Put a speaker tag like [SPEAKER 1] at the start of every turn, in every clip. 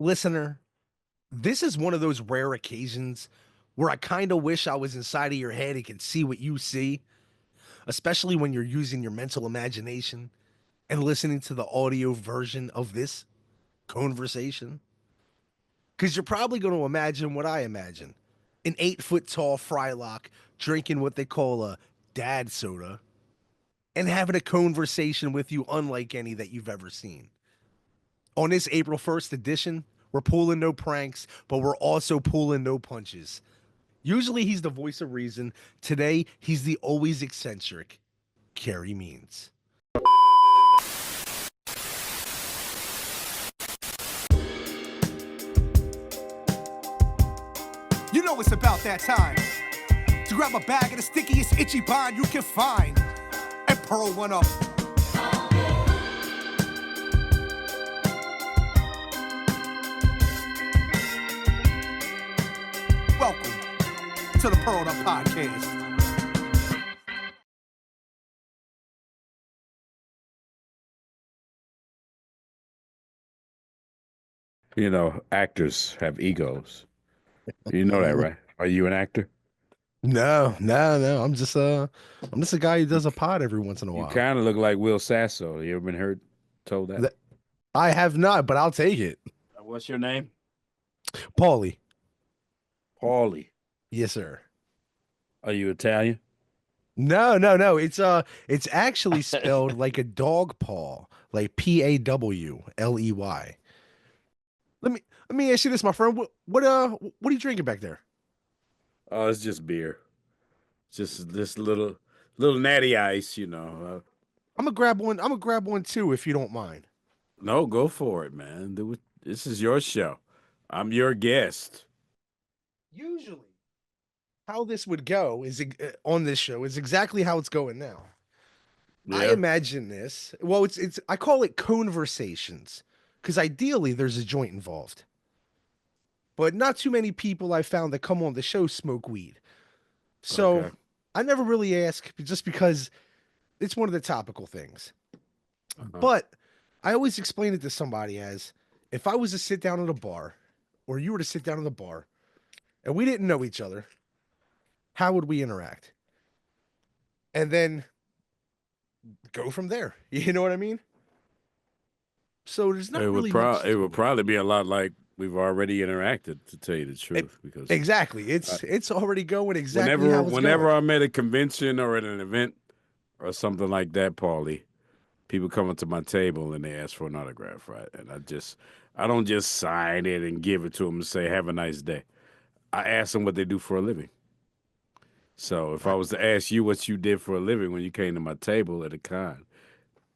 [SPEAKER 1] Listener, this is one of those rare occasions where I kind of wish I was inside of your head and could see what you see, especially when you're using your mental imagination and listening to the audio version of this conversation. Because you're probably going to imagine what I imagine: an 8 foot tall Frylock drinking what they call a dad soda and having a conversation with you unlike any that you've ever seen. On this April 1st edition, we're pulling no pranks, but we're also pulling no punches. Usually he's the voice of reason. Today, he's the always eccentric Carey Means.
[SPEAKER 2] You know it's about that time to grab a bag of the stickiest itchy bind you can find and pearl one up. Welcome to the Pearled Up Podcast.
[SPEAKER 3] You know, actors have egos. You know that, right? Are you an actor?
[SPEAKER 1] No. I'm just a guy who does a pod every once in a
[SPEAKER 3] You
[SPEAKER 1] while.
[SPEAKER 3] kind of look like Will Sasso. You ever been told that?
[SPEAKER 1] I have not, but I'll take it.
[SPEAKER 3] What's your name?
[SPEAKER 1] Pawley.
[SPEAKER 3] Pawley.
[SPEAKER 1] Yes, sir.
[SPEAKER 3] Are you Italian?
[SPEAKER 1] No. It's actually spelled like a dog paw, like Pawley. Let me ask you this, my friend. What are you drinking back there?
[SPEAKER 3] Oh, it's just beer. Just this little natty ice, you know.
[SPEAKER 1] I'm gonna grab one. I'm gonna grab one too, if you don't mind.
[SPEAKER 3] No, go for it, man. This is your show. I'm your guest.
[SPEAKER 1] Usually, how this would go is on this show is exactly how it's going now. I
[SPEAKER 3] Yeah.
[SPEAKER 1] imagine this. Well, it's I call it conversations because ideally there's a joint involved, but not too many people I found that come on the show smoke weed. So
[SPEAKER 3] Okay.
[SPEAKER 1] I never really ask just because it's one of the topical things.
[SPEAKER 3] Uh-huh.
[SPEAKER 1] But I always explain it to somebody as if I was to sit down at a bar, or you were to sit down at a bar, and we didn't know each other, how would we interact? And then go from there. You know what I mean? So there's not really much
[SPEAKER 3] It
[SPEAKER 1] to
[SPEAKER 3] would
[SPEAKER 1] it.
[SPEAKER 3] probably be a lot like we've already interacted, to tell you the truth, because
[SPEAKER 1] Exactly.
[SPEAKER 3] uh,
[SPEAKER 1] It's already going exactly
[SPEAKER 3] whenever
[SPEAKER 1] how it's going.
[SPEAKER 3] I'm at a convention or at an event or something like that, Paulie, people come up to my table and they ask for an autograph, right? And I don't just sign it and give it to them and say, "Have a nice day." I ask them what they do for a living. So if I
[SPEAKER 1] I
[SPEAKER 3] was to ask you what you did for a living when you came to my table at a con,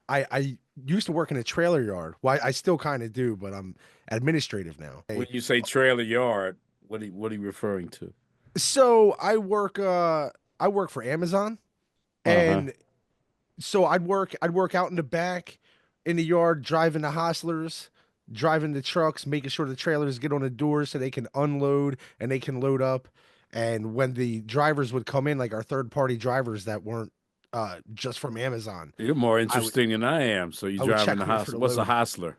[SPEAKER 1] I used to work in a trailer yard. Well, I still kind of do, but I'm administrative now.
[SPEAKER 3] when you say trailer yard, what are you referring to?
[SPEAKER 1] So I work for Amazon,
[SPEAKER 3] Uh-huh.
[SPEAKER 1] and so I'd work out in the back in the yard, driving the hostlers, driving the trucks, making sure the trailers get on the doors so they can unload and they can load up. And when the drivers would come in, like our third party drivers that weren't just from Amazon,
[SPEAKER 3] You're more
[SPEAKER 1] I would
[SPEAKER 3] interesting than I am. So you
[SPEAKER 1] I would
[SPEAKER 3] driving
[SPEAKER 1] check
[SPEAKER 3] the
[SPEAKER 1] them for
[SPEAKER 3] hostler.
[SPEAKER 1] the
[SPEAKER 3] What's a
[SPEAKER 1] load.
[SPEAKER 3] hostler?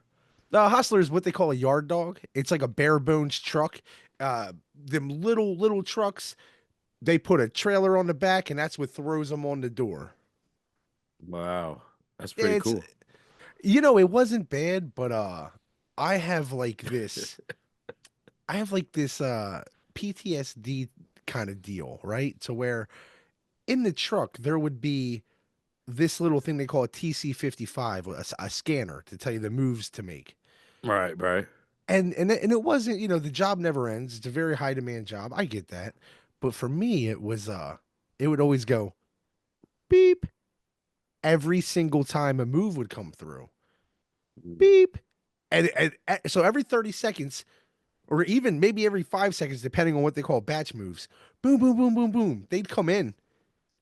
[SPEAKER 1] The hostler is what they call a yard dog. It's like a bare bones truck. Them little trucks. They put a trailer on the back, and that's what throws them on the door.
[SPEAKER 3] Wow. That's pretty
[SPEAKER 1] It's
[SPEAKER 3] cool.
[SPEAKER 1] it wasn't bad, but I have like this I have like this PTSD kind of deal, right? To where in the truck there would be this little thing they call a TC55, a scanner to tell you the moves to make.
[SPEAKER 3] Right, right.
[SPEAKER 1] And it wasn't, the job never ends. It's a very high demand job. I get that. But for me it would always go beep every single time a move would come through.
[SPEAKER 3] Mm.
[SPEAKER 1] Beep. And so every 30 seconds, or even maybe every 5 seconds, depending on what they call batch moves, boom, boom, boom, boom, boom, they'd come in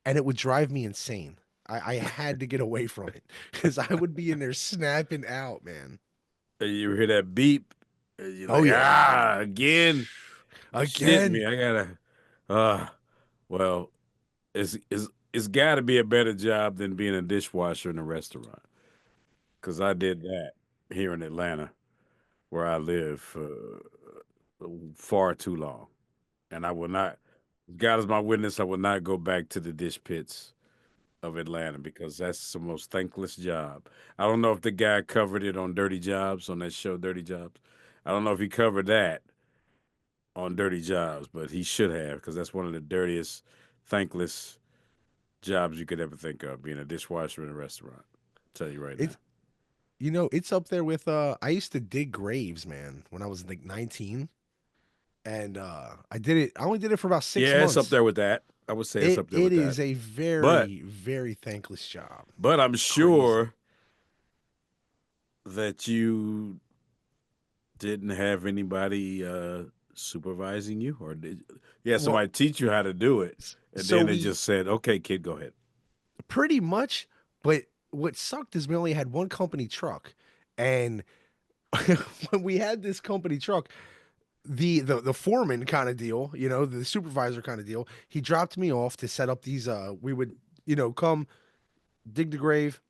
[SPEAKER 1] and it would drive me insane. I had to get away from it because I would be in there snapping out, man.
[SPEAKER 3] And you hear that beep, and you're
[SPEAKER 1] Oh,
[SPEAKER 3] like,
[SPEAKER 1] yeah.
[SPEAKER 3] again. Shit
[SPEAKER 1] Again.
[SPEAKER 3] me. I gotta well, it's gotta be a better job than being a dishwasher in a restaurant. Cause I did that here in Atlanta. where I live for far too long, and I will not. God is my witness. I will not go back to the dish pits of Atlanta because that's the most thankless job. I don't know if the guy covered it on Dirty Jobs on that show, Dirty Jobs. I don't know if he covered that on Dirty Jobs, but he should have because that's one of the dirtiest, thankless jobs you could ever think of, being a dishwasher in a restaurant. I'll tell you right now.
[SPEAKER 1] It's it's up there with I used to dig graves, man, when I was like 19. And I only did it for about six
[SPEAKER 3] Yeah, it's up
[SPEAKER 1] months.
[SPEAKER 3] there with that. I would say it's
[SPEAKER 1] It
[SPEAKER 3] up there
[SPEAKER 1] it
[SPEAKER 3] with that.
[SPEAKER 1] is a
[SPEAKER 3] But
[SPEAKER 1] very, very thankless job.
[SPEAKER 3] I'm
[SPEAKER 1] Crazy.
[SPEAKER 3] sure that you didn't have anybody supervising you, or did yeah,
[SPEAKER 1] Well,
[SPEAKER 3] somebody teach you how to do it, and
[SPEAKER 1] so
[SPEAKER 3] then they
[SPEAKER 1] we
[SPEAKER 3] just said, "Okay, kid, go ahead."
[SPEAKER 1] pretty much, but what sucked is we only had one company truck. And when we had this company truck, the foreman kind of deal, the supervisor kind of deal, he dropped me off to set up these we would, come dig the grave,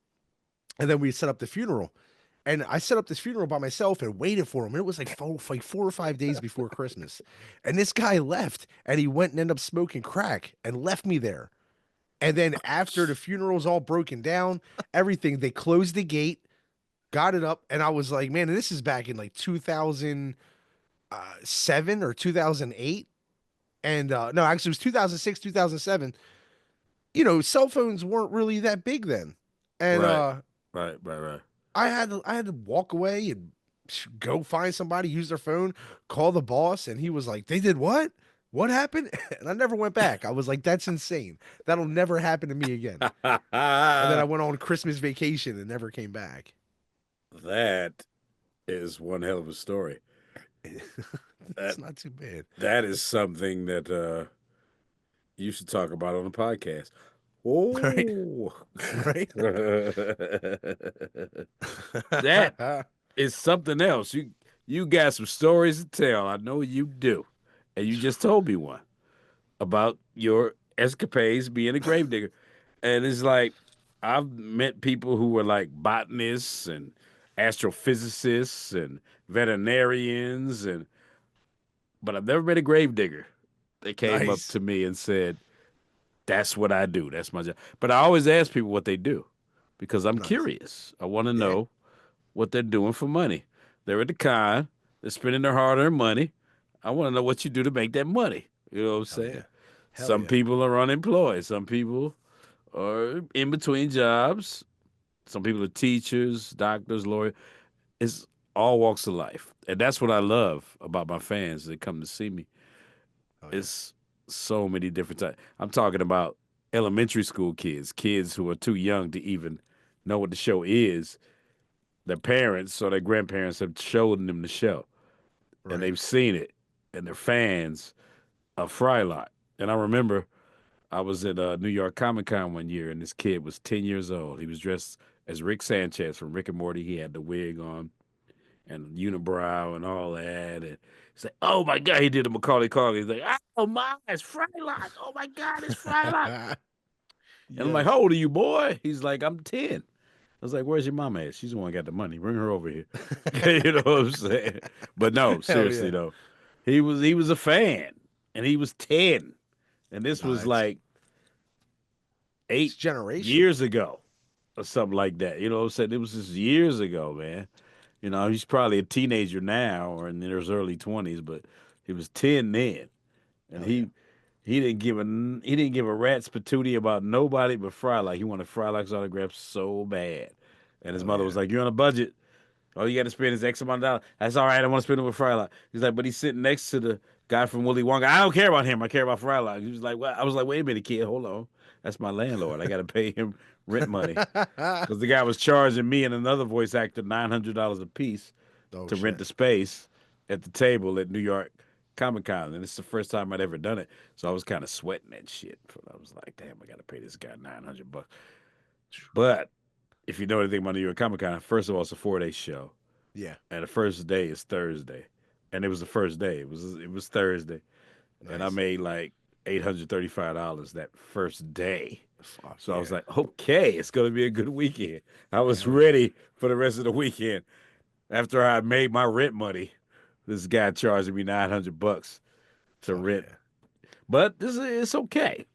[SPEAKER 1] and then we set up the funeral. And I set up this funeral by myself and waited for him. And it was like 4 or 5 days before Christmas. And this guy left and he went and ended up smoking crack and left me there. And then after the funeral's all broken down, everything, they closed the gate, got it up, and I was like, man, this is back in like 2007 or 2008. And no, actually, it was 2006, 2007. Cell phones weren't really that big then. And
[SPEAKER 3] Right, right.
[SPEAKER 1] I had to walk away and go find somebody, use their phone, call the boss, and he was like, "They did what? What happened?" And I never went back. I was like, "That's insane. That'll never happen to me again." And then I went on Christmas vacation and never came back.
[SPEAKER 3] That is one hell of a story.
[SPEAKER 1] It's
[SPEAKER 3] That
[SPEAKER 1] not too bad,
[SPEAKER 3] that is something that you should talk about on the podcast.
[SPEAKER 1] right?
[SPEAKER 3] Oh,
[SPEAKER 1] Right?
[SPEAKER 3] that is something else. You got some stories to tell. I know you do, and you just told me one about your escapades being a gravedigger, and it's like I've met people who were like botanists and astrophysicists and veterinarians, and but I've never met a gravedigger. They came up
[SPEAKER 1] Nice,
[SPEAKER 3] to me and said, "That's what I do. That's my job." But I always ask people what they do because I'm
[SPEAKER 1] nice.
[SPEAKER 3] curious. I want to
[SPEAKER 1] Yeah.
[SPEAKER 3] know what they're doing for money. They're at the con. They're spending their hard-earned money. I want to know what you do to make that money. You know what I'm
[SPEAKER 1] Hell
[SPEAKER 3] saying?
[SPEAKER 1] yeah. Hell
[SPEAKER 3] Some
[SPEAKER 1] yeah.
[SPEAKER 3] people are unemployed. Some people are in between jobs. Some people are teachers, doctors, lawyers. It's all walks of life. And that's what I love about my fans that come to see me.
[SPEAKER 1] Hell yeah.
[SPEAKER 3] It's so many different types. I'm talking about elementary school kids, kids who are too young to even know what the show is. Their parents or their grandparents have shown them the show and
[SPEAKER 1] Right.
[SPEAKER 3] they've seen it and they're fans of Frylock. And I remember I was at New York Comic Con one year and this kid was 10 years old. He was dressed as Rick Sanchez from Rick and Morty. He had the wig on and unibrow and all that. And he's like, "Oh my God," he did a Macaulay Culkin. He's like, "Oh my, it's Frylock. Oh my God, it's Frylock." And I'm like,
[SPEAKER 1] Yes.
[SPEAKER 3] "How old are you, boy?" He's like, "I'm 10." I was like, "Where's your mama at? She's the one who got the money. Bring her over here." You know what I'm saying? But no,
[SPEAKER 1] Hell
[SPEAKER 3] seriously
[SPEAKER 1] yeah.
[SPEAKER 3] though, he was a fan, and he was 10, and this
[SPEAKER 1] No,
[SPEAKER 3] was
[SPEAKER 1] it's
[SPEAKER 3] like eight
[SPEAKER 1] it's generational.
[SPEAKER 3] years ago or something like that. You know what I'm saying? It was just years ago, man. You know, he's probably a teenager now or in his early 20s, but he was 10 then, and
[SPEAKER 1] Hell yeah.
[SPEAKER 3] he didn't give a rat's patootie about nobody but Frylock. He wanted Frylock's autograph so bad, and his
[SPEAKER 1] Hell
[SPEAKER 3] mother was
[SPEAKER 1] yeah.
[SPEAKER 3] like, "You're on a budget. All you got to spend is X amount of dollars." That's all right. I want to spend it with Frylock. He's like, but he's sitting next to the guy from Willy Wonka. I don't care about him. I care about Frylock. He was like, well, I was like, wait a minute, kid, hold on. That's my landlord. I got to pay him rent money because the guy was charging me and another voice actor $900 a piece
[SPEAKER 1] Oh
[SPEAKER 3] to rent
[SPEAKER 1] shit.
[SPEAKER 3] the space at the table at New York Comic Con, and it's the first time I'd ever done it. So I was kind of sweating that shit. I was like, damn, I got to pay this guy $900. But if you know anything about New York Comic Con, first of all, it's a 4-day show
[SPEAKER 1] Yeah.
[SPEAKER 3] and the first day is Thursday, and it was the first day. It was Thursday, and I
[SPEAKER 1] Nice.
[SPEAKER 3] made like $835 that first day.
[SPEAKER 1] Fuck
[SPEAKER 3] So I was
[SPEAKER 1] yeah.
[SPEAKER 3] like, okay, it's gonna be a good weekend. I was
[SPEAKER 1] Hell yeah.
[SPEAKER 3] ready for the rest of the weekend. After I made my rent money, this guy charging me $900 to
[SPEAKER 1] Fuck
[SPEAKER 3] rent.
[SPEAKER 1] yeah.
[SPEAKER 3] But it's okay.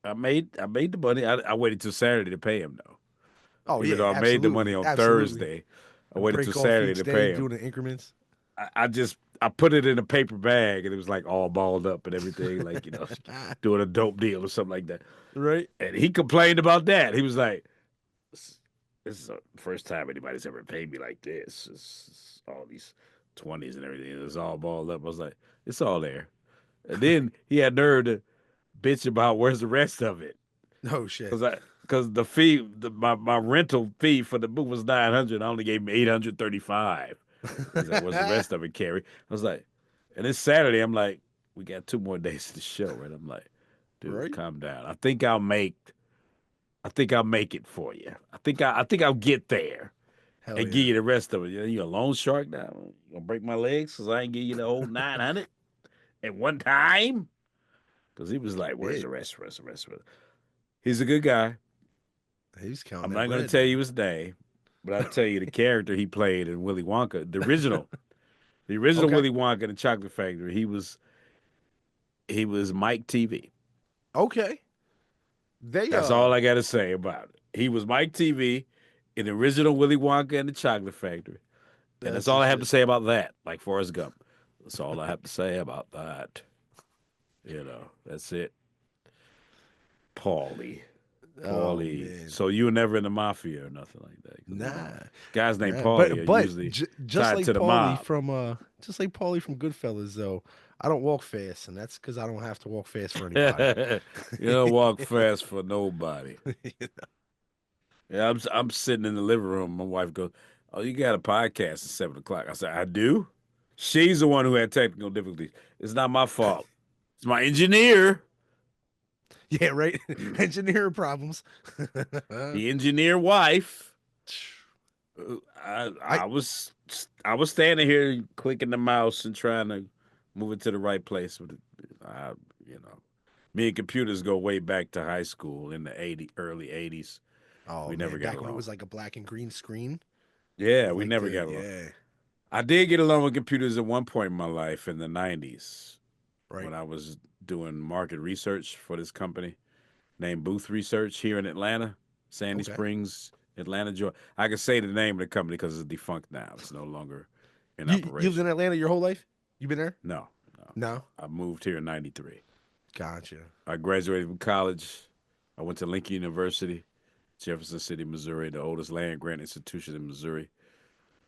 [SPEAKER 3] I made the money. I waited till Saturday to pay him though.
[SPEAKER 1] Oh
[SPEAKER 3] Even
[SPEAKER 1] yeah,
[SPEAKER 3] though I made the money
[SPEAKER 1] absolutely,
[SPEAKER 3] on
[SPEAKER 1] absolutely.
[SPEAKER 3] Thursday, I
[SPEAKER 1] And
[SPEAKER 3] waited till
[SPEAKER 1] break off
[SPEAKER 3] Saturday
[SPEAKER 1] each
[SPEAKER 3] to
[SPEAKER 1] day,
[SPEAKER 3] pay him.
[SPEAKER 1] doing the increments.
[SPEAKER 3] I put it in a paper bag and it was like all balled up and everything, like doing a dope deal or something like that.
[SPEAKER 1] Right?
[SPEAKER 3] And he complained about that. He was like, "This is the first time anybody's ever paid me like this. It's all these 20s and everything. It's all balled up." I was like, "It's all there." And then he had nerve to bitch about where's the rest of it.
[SPEAKER 1] Oh shit.
[SPEAKER 3] Because the fee, my rental fee for the book was 900. I only gave him 835. He's like, "What's the rest of it, Carey?" I was like, and it's Saturday. I'm like, "We got 2 more days of the show," and I'm like, "Dude,
[SPEAKER 1] Right?
[SPEAKER 3] calm down. I think I'll make it for you. I think I'll get there
[SPEAKER 1] Hell
[SPEAKER 3] and give
[SPEAKER 1] yeah.
[SPEAKER 3] you the rest of it. You a loan shark now? You gonna break my legs because I ain't give you the whole 900 at one time?" Because he was like, "Where's
[SPEAKER 1] Did.
[SPEAKER 3] the rest? Where's the rest? He's a good guy.
[SPEAKER 1] He's counting
[SPEAKER 3] I'm
[SPEAKER 1] that
[SPEAKER 3] not going to
[SPEAKER 1] bread,
[SPEAKER 3] tell you
[SPEAKER 1] man.
[SPEAKER 3] his name, but I'll tell you the character he played in Willy Wonka, the original
[SPEAKER 1] Okay.
[SPEAKER 3] Willy Wonka in the Chocolate Factory. He was Mike TV.
[SPEAKER 1] Okay. They
[SPEAKER 3] That's all I got to say about it. He was Mike TV in the original Willy Wonka and the Chocolate Factory, and that's
[SPEAKER 1] that's
[SPEAKER 3] all
[SPEAKER 1] the
[SPEAKER 3] I have to
[SPEAKER 1] shit.
[SPEAKER 3] say about that. Like Forrest Gump, that's all I have to say about that. That's it. Paulie.
[SPEAKER 1] Oh
[SPEAKER 3] Paulie.
[SPEAKER 1] man.
[SPEAKER 3] So you were never in the mafia or nothing like that? Because
[SPEAKER 1] Nah.
[SPEAKER 3] guys named
[SPEAKER 1] Nah.
[SPEAKER 3] Paulie
[SPEAKER 1] But
[SPEAKER 3] are
[SPEAKER 1] but
[SPEAKER 3] usually
[SPEAKER 1] just
[SPEAKER 3] tied
[SPEAKER 1] like
[SPEAKER 3] to the
[SPEAKER 1] Paulie
[SPEAKER 3] mob.
[SPEAKER 1] from Goodfellas though, I don't walk fast, and that's because I don't have to walk fast for anybody.
[SPEAKER 3] You don't walk fast for nobody. Yeah, I'm sitting in the living room. My wife goes, "Oh, you got a podcast at 7 o'clock?" I said, "I do." She's the one who had technical difficulties. It's not my fault. It's my engineer.
[SPEAKER 1] Yeah, right. Engineering problems.
[SPEAKER 3] The engineer wife.
[SPEAKER 1] I
[SPEAKER 3] I was standing here clicking the mouse and trying to move it to the right place. But I, you know, me and computers go way back to high school in the early '80s.
[SPEAKER 1] Oh
[SPEAKER 3] We never
[SPEAKER 1] man,
[SPEAKER 3] got
[SPEAKER 1] back when it
[SPEAKER 3] along.
[SPEAKER 1] was like a black and green screen
[SPEAKER 3] Yeah,
[SPEAKER 1] with
[SPEAKER 3] we
[SPEAKER 1] like
[SPEAKER 3] never
[SPEAKER 1] the
[SPEAKER 3] got along.
[SPEAKER 1] yeah,
[SPEAKER 3] I did get along with computers at one point in my life in the '90s
[SPEAKER 1] right.
[SPEAKER 3] when I was doing market research for this company named Booth Research here in Atlanta, Sandy
[SPEAKER 1] Okay.
[SPEAKER 3] Springs, Atlanta, Georgia. I can say the name of the company because it's defunct now. It's no longer in
[SPEAKER 1] You lived in
[SPEAKER 3] operation.
[SPEAKER 1] Atlanta your whole life? You been there?
[SPEAKER 3] No, no.
[SPEAKER 1] No.
[SPEAKER 3] I moved here in '93.
[SPEAKER 1] Gotcha.
[SPEAKER 3] I graduated from college. I went to Lincoln University, Jefferson City, Missouri, the oldest land grant institution in Missouri.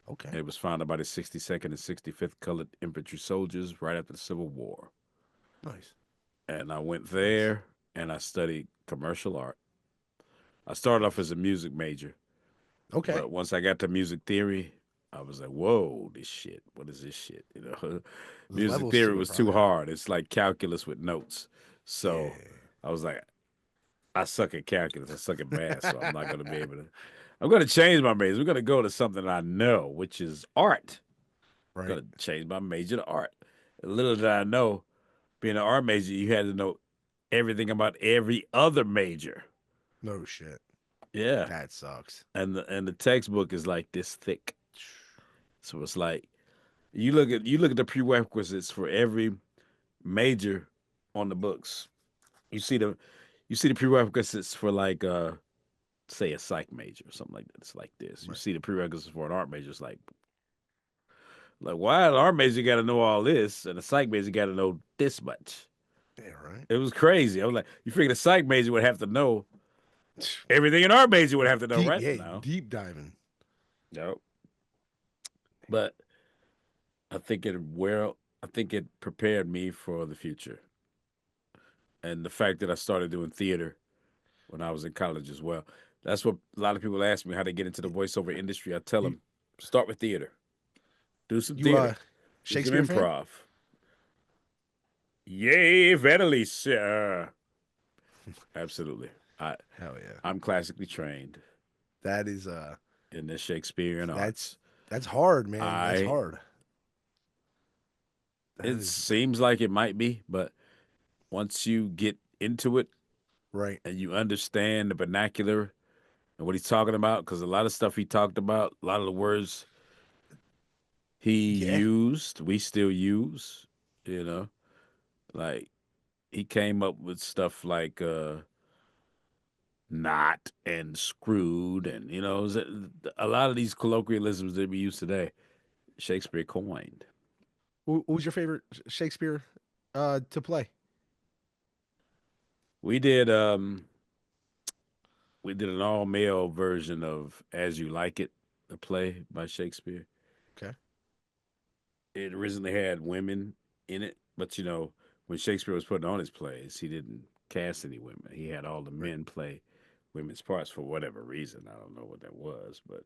[SPEAKER 1] Okay.
[SPEAKER 3] It was founded by the 62nd and 65th Colored Infantry Soldiers right after the Civil War.
[SPEAKER 1] Nice.
[SPEAKER 3] And I went
[SPEAKER 1] Nice.
[SPEAKER 3] there and I studied commercial art. I started off as
[SPEAKER 1] Nice.
[SPEAKER 3] a music major,
[SPEAKER 1] Okay.
[SPEAKER 3] but once I got to music theory, I was like, whoa, this shit. What is this shit?
[SPEAKER 1] There's
[SPEAKER 3] Music
[SPEAKER 1] levels
[SPEAKER 3] theory
[SPEAKER 1] to it,
[SPEAKER 3] was too
[SPEAKER 1] probably.
[SPEAKER 3] hard. It's like calculus with notes.
[SPEAKER 1] Yeah.
[SPEAKER 3] So I was like, I suck at calculus. I suck at math. So I'm not going to be able to. I'm going to change my major. We're going to go to something I know, which is art.
[SPEAKER 1] Right.
[SPEAKER 3] Going to change my major to art. Little did I know, being an art major, you had to know everything about every other major.
[SPEAKER 1] No shit.
[SPEAKER 3] Yeah.
[SPEAKER 1] That sucks.
[SPEAKER 3] And the textbook is like this thick. So it's like you look at the prerequisites for every major on the books. You see the you see the prerequisites for like say a psych major or something like that. It's like this. You
[SPEAKER 1] Right.
[SPEAKER 3] see the prerequisites for an art major. It's like why an art major got to know all this and a psych major got to know this much.
[SPEAKER 1] Yeah. Right.
[SPEAKER 3] It was crazy. I was like, you figure the psych major would have to know everything an art major would have to know,
[SPEAKER 1] Deep.
[SPEAKER 3] right?
[SPEAKER 1] Yeah.
[SPEAKER 3] No,
[SPEAKER 1] Deep diving.
[SPEAKER 3] no. But I think it prepared me for the future, and the fact that I started doing theater when I was in college as well. That's what a lot of people ask me how they get into the voiceover industry. I tell
[SPEAKER 1] You
[SPEAKER 3] them, start with theater, do some
[SPEAKER 1] you
[SPEAKER 3] theater, do some
[SPEAKER 1] Shakespeare fan?
[SPEAKER 3] improv. Yay, verily, sir. Absolutely. I
[SPEAKER 1] Hell yeah.
[SPEAKER 3] I'm classically trained
[SPEAKER 1] That is
[SPEAKER 3] in the Shakespearean
[SPEAKER 1] that's
[SPEAKER 3] arts.
[SPEAKER 1] that's hard, man. That's
[SPEAKER 3] I
[SPEAKER 1] hard. That
[SPEAKER 3] It
[SPEAKER 1] is
[SPEAKER 3] seems like it might be, but once you get into it
[SPEAKER 1] right.
[SPEAKER 3] and you understand the vernacular and what he's talking about, because a lot of stuff he talked about, a lot of the words
[SPEAKER 1] Yeah.
[SPEAKER 3] we still use, you know, like he came up with stuff like not and screwed and a lot of these colloquialisms that we use today, Shakespeare coined.
[SPEAKER 1] Who's your favorite Shakespeare to play?
[SPEAKER 3] We did um we did an all male version of As You Like It, a play by Shakespeare.
[SPEAKER 1] Okay.
[SPEAKER 3] It originally had women in it, but when Shakespeare was putting on his plays, he didn't cast any women. He had all the
[SPEAKER 1] Right.
[SPEAKER 3] men play women's parts for whatever reason. I don't know what that was, but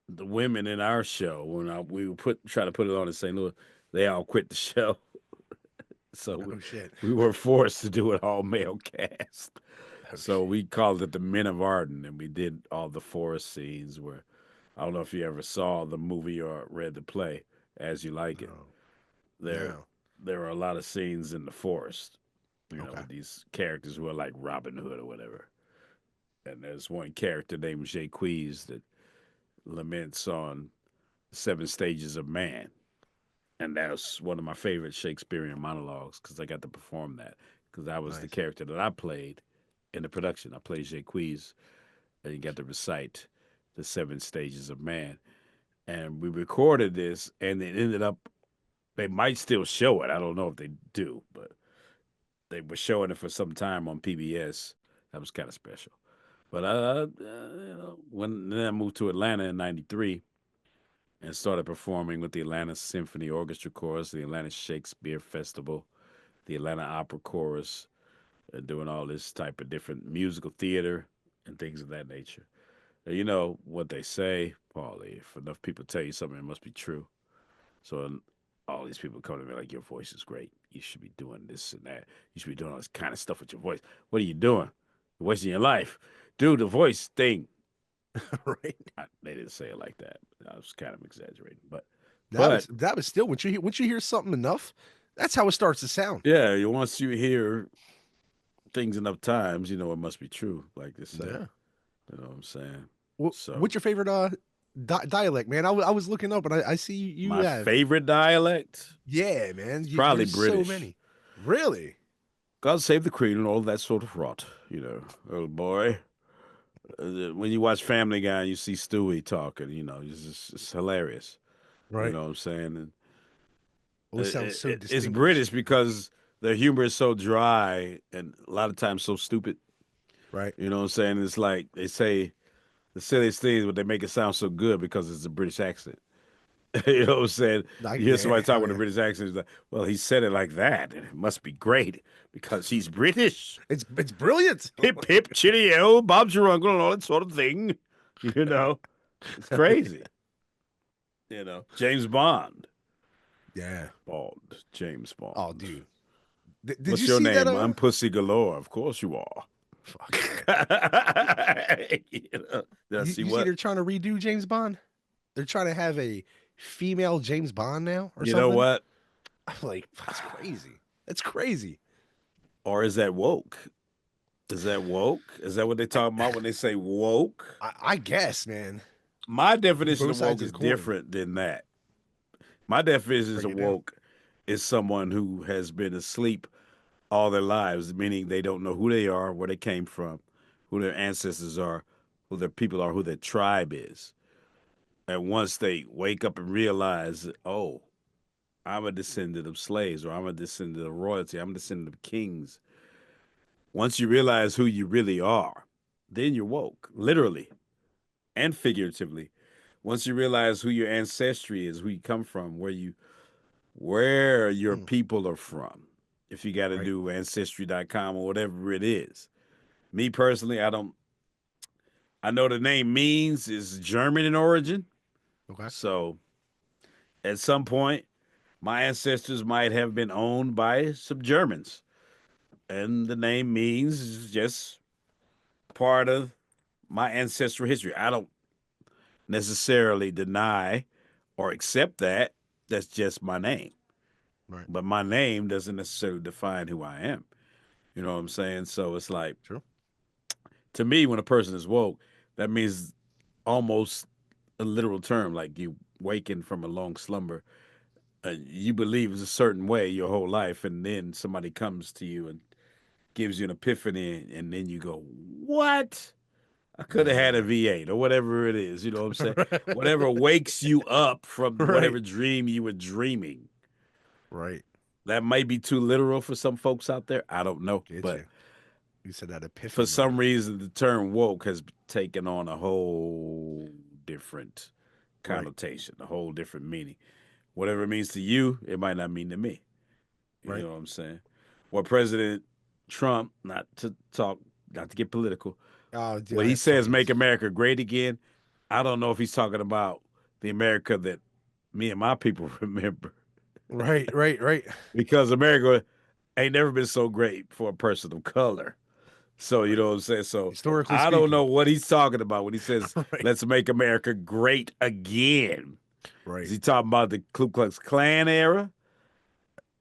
[SPEAKER 3] the women in our show when we would try to put it on in St. Louis, they all quit the show, so
[SPEAKER 1] Oh shit.
[SPEAKER 3] we were forced to do an all male cast.
[SPEAKER 1] Oh
[SPEAKER 3] So
[SPEAKER 1] shit.
[SPEAKER 3] we called it the Men of Arden, and we did all the forest scenes where I don't know if you ever saw the movie or read the play As You Like It.
[SPEAKER 1] No.
[SPEAKER 3] There
[SPEAKER 1] No.
[SPEAKER 3] there are a lot of scenes in the forest,
[SPEAKER 1] Okay.
[SPEAKER 3] with these characters who are like Robin Hood or whatever. And there's one character named Jacques that laments on seven stages of man. And that's one of my favorite Shakespearean monologues because I got to perform that because that was the
[SPEAKER 1] Nice.
[SPEAKER 3] character that I played in the production. I played Jacques and you got to recite the seven stages of man. And we recorded this, and it ended up. They might still show it. I don't know if they do, but they were showing it for some time on PBS. That was kind of special. But when then I moved to Atlanta in '93 and started performing with the Atlanta Symphony Orchestra Chorus, the Atlanta Shakespeare Festival, the Atlanta Opera Chorus, doing all this type of different musical theater and things of that nature. You know what they say, Paulie, if enough people tell you something, it must be true. So all these people come to me like, your voice is great. You should be doing this and that. You should be doing all this kind of stuff with your voice. What are you doing? You're wasting your life. Do the voice thing.
[SPEAKER 1] Right.
[SPEAKER 3] They didn't say it like that. I was kind of exaggerating.
[SPEAKER 1] That
[SPEAKER 3] But
[SPEAKER 1] was that was still once you hear something enough, that's how it starts to sound.
[SPEAKER 3] yeah, once you hear things enough times, you know it must be true, like they say.
[SPEAKER 1] Yeah.
[SPEAKER 3] You know what I'm saying?
[SPEAKER 1] What's
[SPEAKER 3] So
[SPEAKER 1] your favorite dialect, man? I was looking up and I see you
[SPEAKER 3] my
[SPEAKER 1] have.
[SPEAKER 3] favorite dialect
[SPEAKER 1] Yeah, man.
[SPEAKER 3] is probably
[SPEAKER 1] There's so
[SPEAKER 3] British.
[SPEAKER 1] many. Really?
[SPEAKER 3] God save the Queen and all that sort of rot, old boy. When you watch Family Guy and you see Stewie talking, it's hilarious. You
[SPEAKER 1] Right.
[SPEAKER 3] know what I'm saying? And
[SPEAKER 1] Always sounds so
[SPEAKER 3] it's
[SPEAKER 1] distinguished.
[SPEAKER 3] British because their humor is so dry and a lot of times so stupid.
[SPEAKER 1] Right.
[SPEAKER 3] You know what I'm saying? It's like they say the silliest things, but they make it sound so good because it's a British accent. You know what I'm saying?
[SPEAKER 1] Like,
[SPEAKER 3] You hear somebody
[SPEAKER 1] yeah,
[SPEAKER 3] talk
[SPEAKER 1] hell
[SPEAKER 3] with a
[SPEAKER 1] yeah.
[SPEAKER 3] British accent, it's like, well, he said it like that, and it must be great because he's British.
[SPEAKER 1] It's brilliant.
[SPEAKER 3] Hip hip, chitty-o, Bob's your uncle, and all that sort of thing. You know, it's crazy. James Bond.
[SPEAKER 1] Yeah.
[SPEAKER 3] Bond. James
[SPEAKER 1] Oh,
[SPEAKER 3] Bond.
[SPEAKER 1] dude. Did
[SPEAKER 3] What's
[SPEAKER 1] you
[SPEAKER 3] your
[SPEAKER 1] see that
[SPEAKER 3] name? I'm Pussy Galore. Of course you are.
[SPEAKER 1] fuck.
[SPEAKER 3] Did I see
[SPEAKER 1] You see
[SPEAKER 3] what?
[SPEAKER 1] they're trying to redo James Bond? They're trying to have a female James Bond now or
[SPEAKER 3] You know
[SPEAKER 1] something?
[SPEAKER 3] what?
[SPEAKER 1] I'm like, that's crazy. That's crazy.
[SPEAKER 3] Or is that woke? Is that woke? Is that what they talking about when they say woke?
[SPEAKER 1] I guess, man.
[SPEAKER 3] My definition
[SPEAKER 1] Both
[SPEAKER 3] of
[SPEAKER 1] sides
[SPEAKER 3] woke
[SPEAKER 1] of
[SPEAKER 3] is
[SPEAKER 1] the coin.
[SPEAKER 3] different than that. My definition
[SPEAKER 1] Break
[SPEAKER 3] of
[SPEAKER 1] it down.
[SPEAKER 3] woke is someone who has been asleep all their lives, meaning they don't know who they are, where they came from, who their ancestors are, who their people are, who their tribe is. And once they wake up and realize, oh, I'm a descendant of slaves, or I'm a descendant of royalty, I'm a descendant of kings. Once you realize who you really are, then you're woke, literally and figuratively. Once you realize who your ancestry is, who you come from, where your
[SPEAKER 1] Mm,
[SPEAKER 3] people are from. If you got to
[SPEAKER 1] right.
[SPEAKER 3] do ancestry.com or whatever it is. Me personally, I don't. I know the name Means is German in origin,
[SPEAKER 1] Okay.
[SPEAKER 3] so at some point, my ancestors might have been owned by some Germans, and the name Means is just part of my ancestral history. I don't necessarily deny or accept that. That's just my name.
[SPEAKER 1] Right.
[SPEAKER 3] But my name doesn't necessarily define who I am. You know what I'm saying? So it's like,
[SPEAKER 1] True.
[SPEAKER 3] to me, when a person is woke, that means almost a literal term, like you waking from a long slumber. You believe it's a certain way your whole life, and then somebody comes to you and gives you an epiphany, and then you go, "What? I could have had a
[SPEAKER 1] Yeah.
[SPEAKER 3] V8 or whatever it is." You know what I'm saying? Whatever wakes you up from
[SPEAKER 1] Right.
[SPEAKER 3] whatever dream you were dreaming.
[SPEAKER 1] Right.
[SPEAKER 3] That might be too literal for some folks out there. I don't know,
[SPEAKER 1] Get
[SPEAKER 3] but
[SPEAKER 1] you. You said that
[SPEAKER 3] for
[SPEAKER 1] epiphany
[SPEAKER 3] some
[SPEAKER 1] moment.
[SPEAKER 3] reason, the term woke has taken on a whole different
[SPEAKER 1] Right.
[SPEAKER 3] connotation, a whole different meaning. Whatever it means to you, it might not mean to me. You
[SPEAKER 1] Right.
[SPEAKER 3] know what I'm saying? What President Trump, not to talk, not to get political,
[SPEAKER 1] Oh,
[SPEAKER 3] what
[SPEAKER 1] yeah,
[SPEAKER 3] he
[SPEAKER 1] that's
[SPEAKER 3] says,
[SPEAKER 1] funny.
[SPEAKER 3] make America great again, I don't know if he's talking about the America that me and my people remember.
[SPEAKER 1] Right. Right. Right.
[SPEAKER 3] Because America ain't never been so great for a person of color. So, you
[SPEAKER 1] Right.
[SPEAKER 3] know what I'm saying? So,
[SPEAKER 1] Historically
[SPEAKER 3] I don't know
[SPEAKER 1] speaking.
[SPEAKER 3] what he's talking about when he says,
[SPEAKER 1] Right.
[SPEAKER 3] let's make America great again. Is
[SPEAKER 1] Right.
[SPEAKER 3] he talking about the Ku Klux Klan era?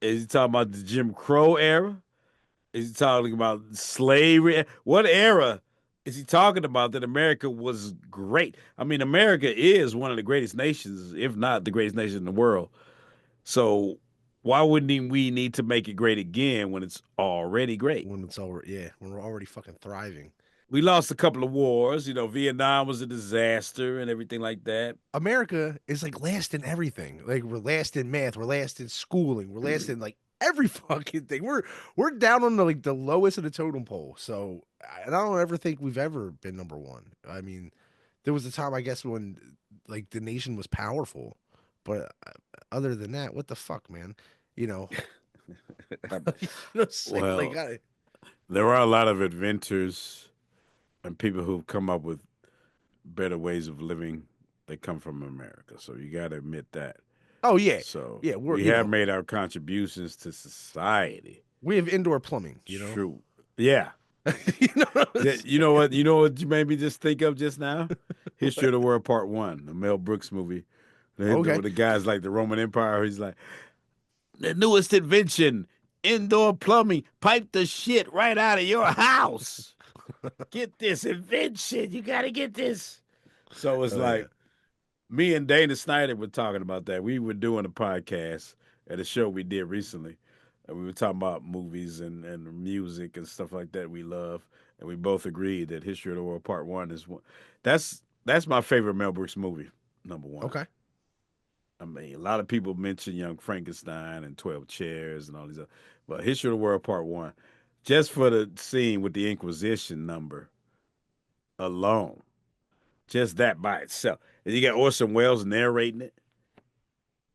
[SPEAKER 3] Is he talking about the Jim Crow era? Is he talking about slavery? What era is he talking about that America was great? I mean, America is one of the greatest nations, if not the greatest nation in the world. So why wouldn't we need to make it great again when it's already great?
[SPEAKER 1] When it's already, yeah, when we're already fucking thriving.
[SPEAKER 3] We lost a couple of wars. You know, Vietnam was a disaster and everything like that.
[SPEAKER 1] America is like last in everything. Like we're last in math, we're last in schooling, we're last in like every fucking thing. We're down on the like the lowest of the totem pole. So I don't ever think we've ever been number one. I mean, there was a time I guess when like the nation was powerful, but other than that, what the fuck, man? You know, you know what I'm saying? Like
[SPEAKER 3] Well, there are a lot of inventors and people who've come up with better ways of living that come from America. So you got to admit that.
[SPEAKER 1] oh yeah,
[SPEAKER 3] So
[SPEAKER 1] yeah, we're
[SPEAKER 3] we have made our contributions to society.
[SPEAKER 1] we have indoor plumbing.
[SPEAKER 3] True. Yeah.
[SPEAKER 1] You know what I'm
[SPEAKER 3] You know
[SPEAKER 1] saying?
[SPEAKER 3] what? You know what you made me just think of just now? History of the World Part One, the Mel Brooks movie.
[SPEAKER 1] Okay.
[SPEAKER 3] The guys like the Roman Empire. He's like the newest invention, indoor plumbing. Pipe the shit right out of your house. Get this invention. You got to get this. So it's
[SPEAKER 1] Oh yeah.
[SPEAKER 3] like me and Dana Snyder were talking about that. We were doing a podcast at a show we did recently. And we were talking about movies and music and stuff like that we love. And we both agreed that History of the World Part One is one. That's my favorite Mel Brooks movie, number one.
[SPEAKER 1] Okay.
[SPEAKER 3] I mean, a lot of people mention Young Frankenstein and 12 Chairs and all these other, but History of the World Part One, just for the scene with the Inquisition number alone, just that by itself. And you got Orson Welles narrating it.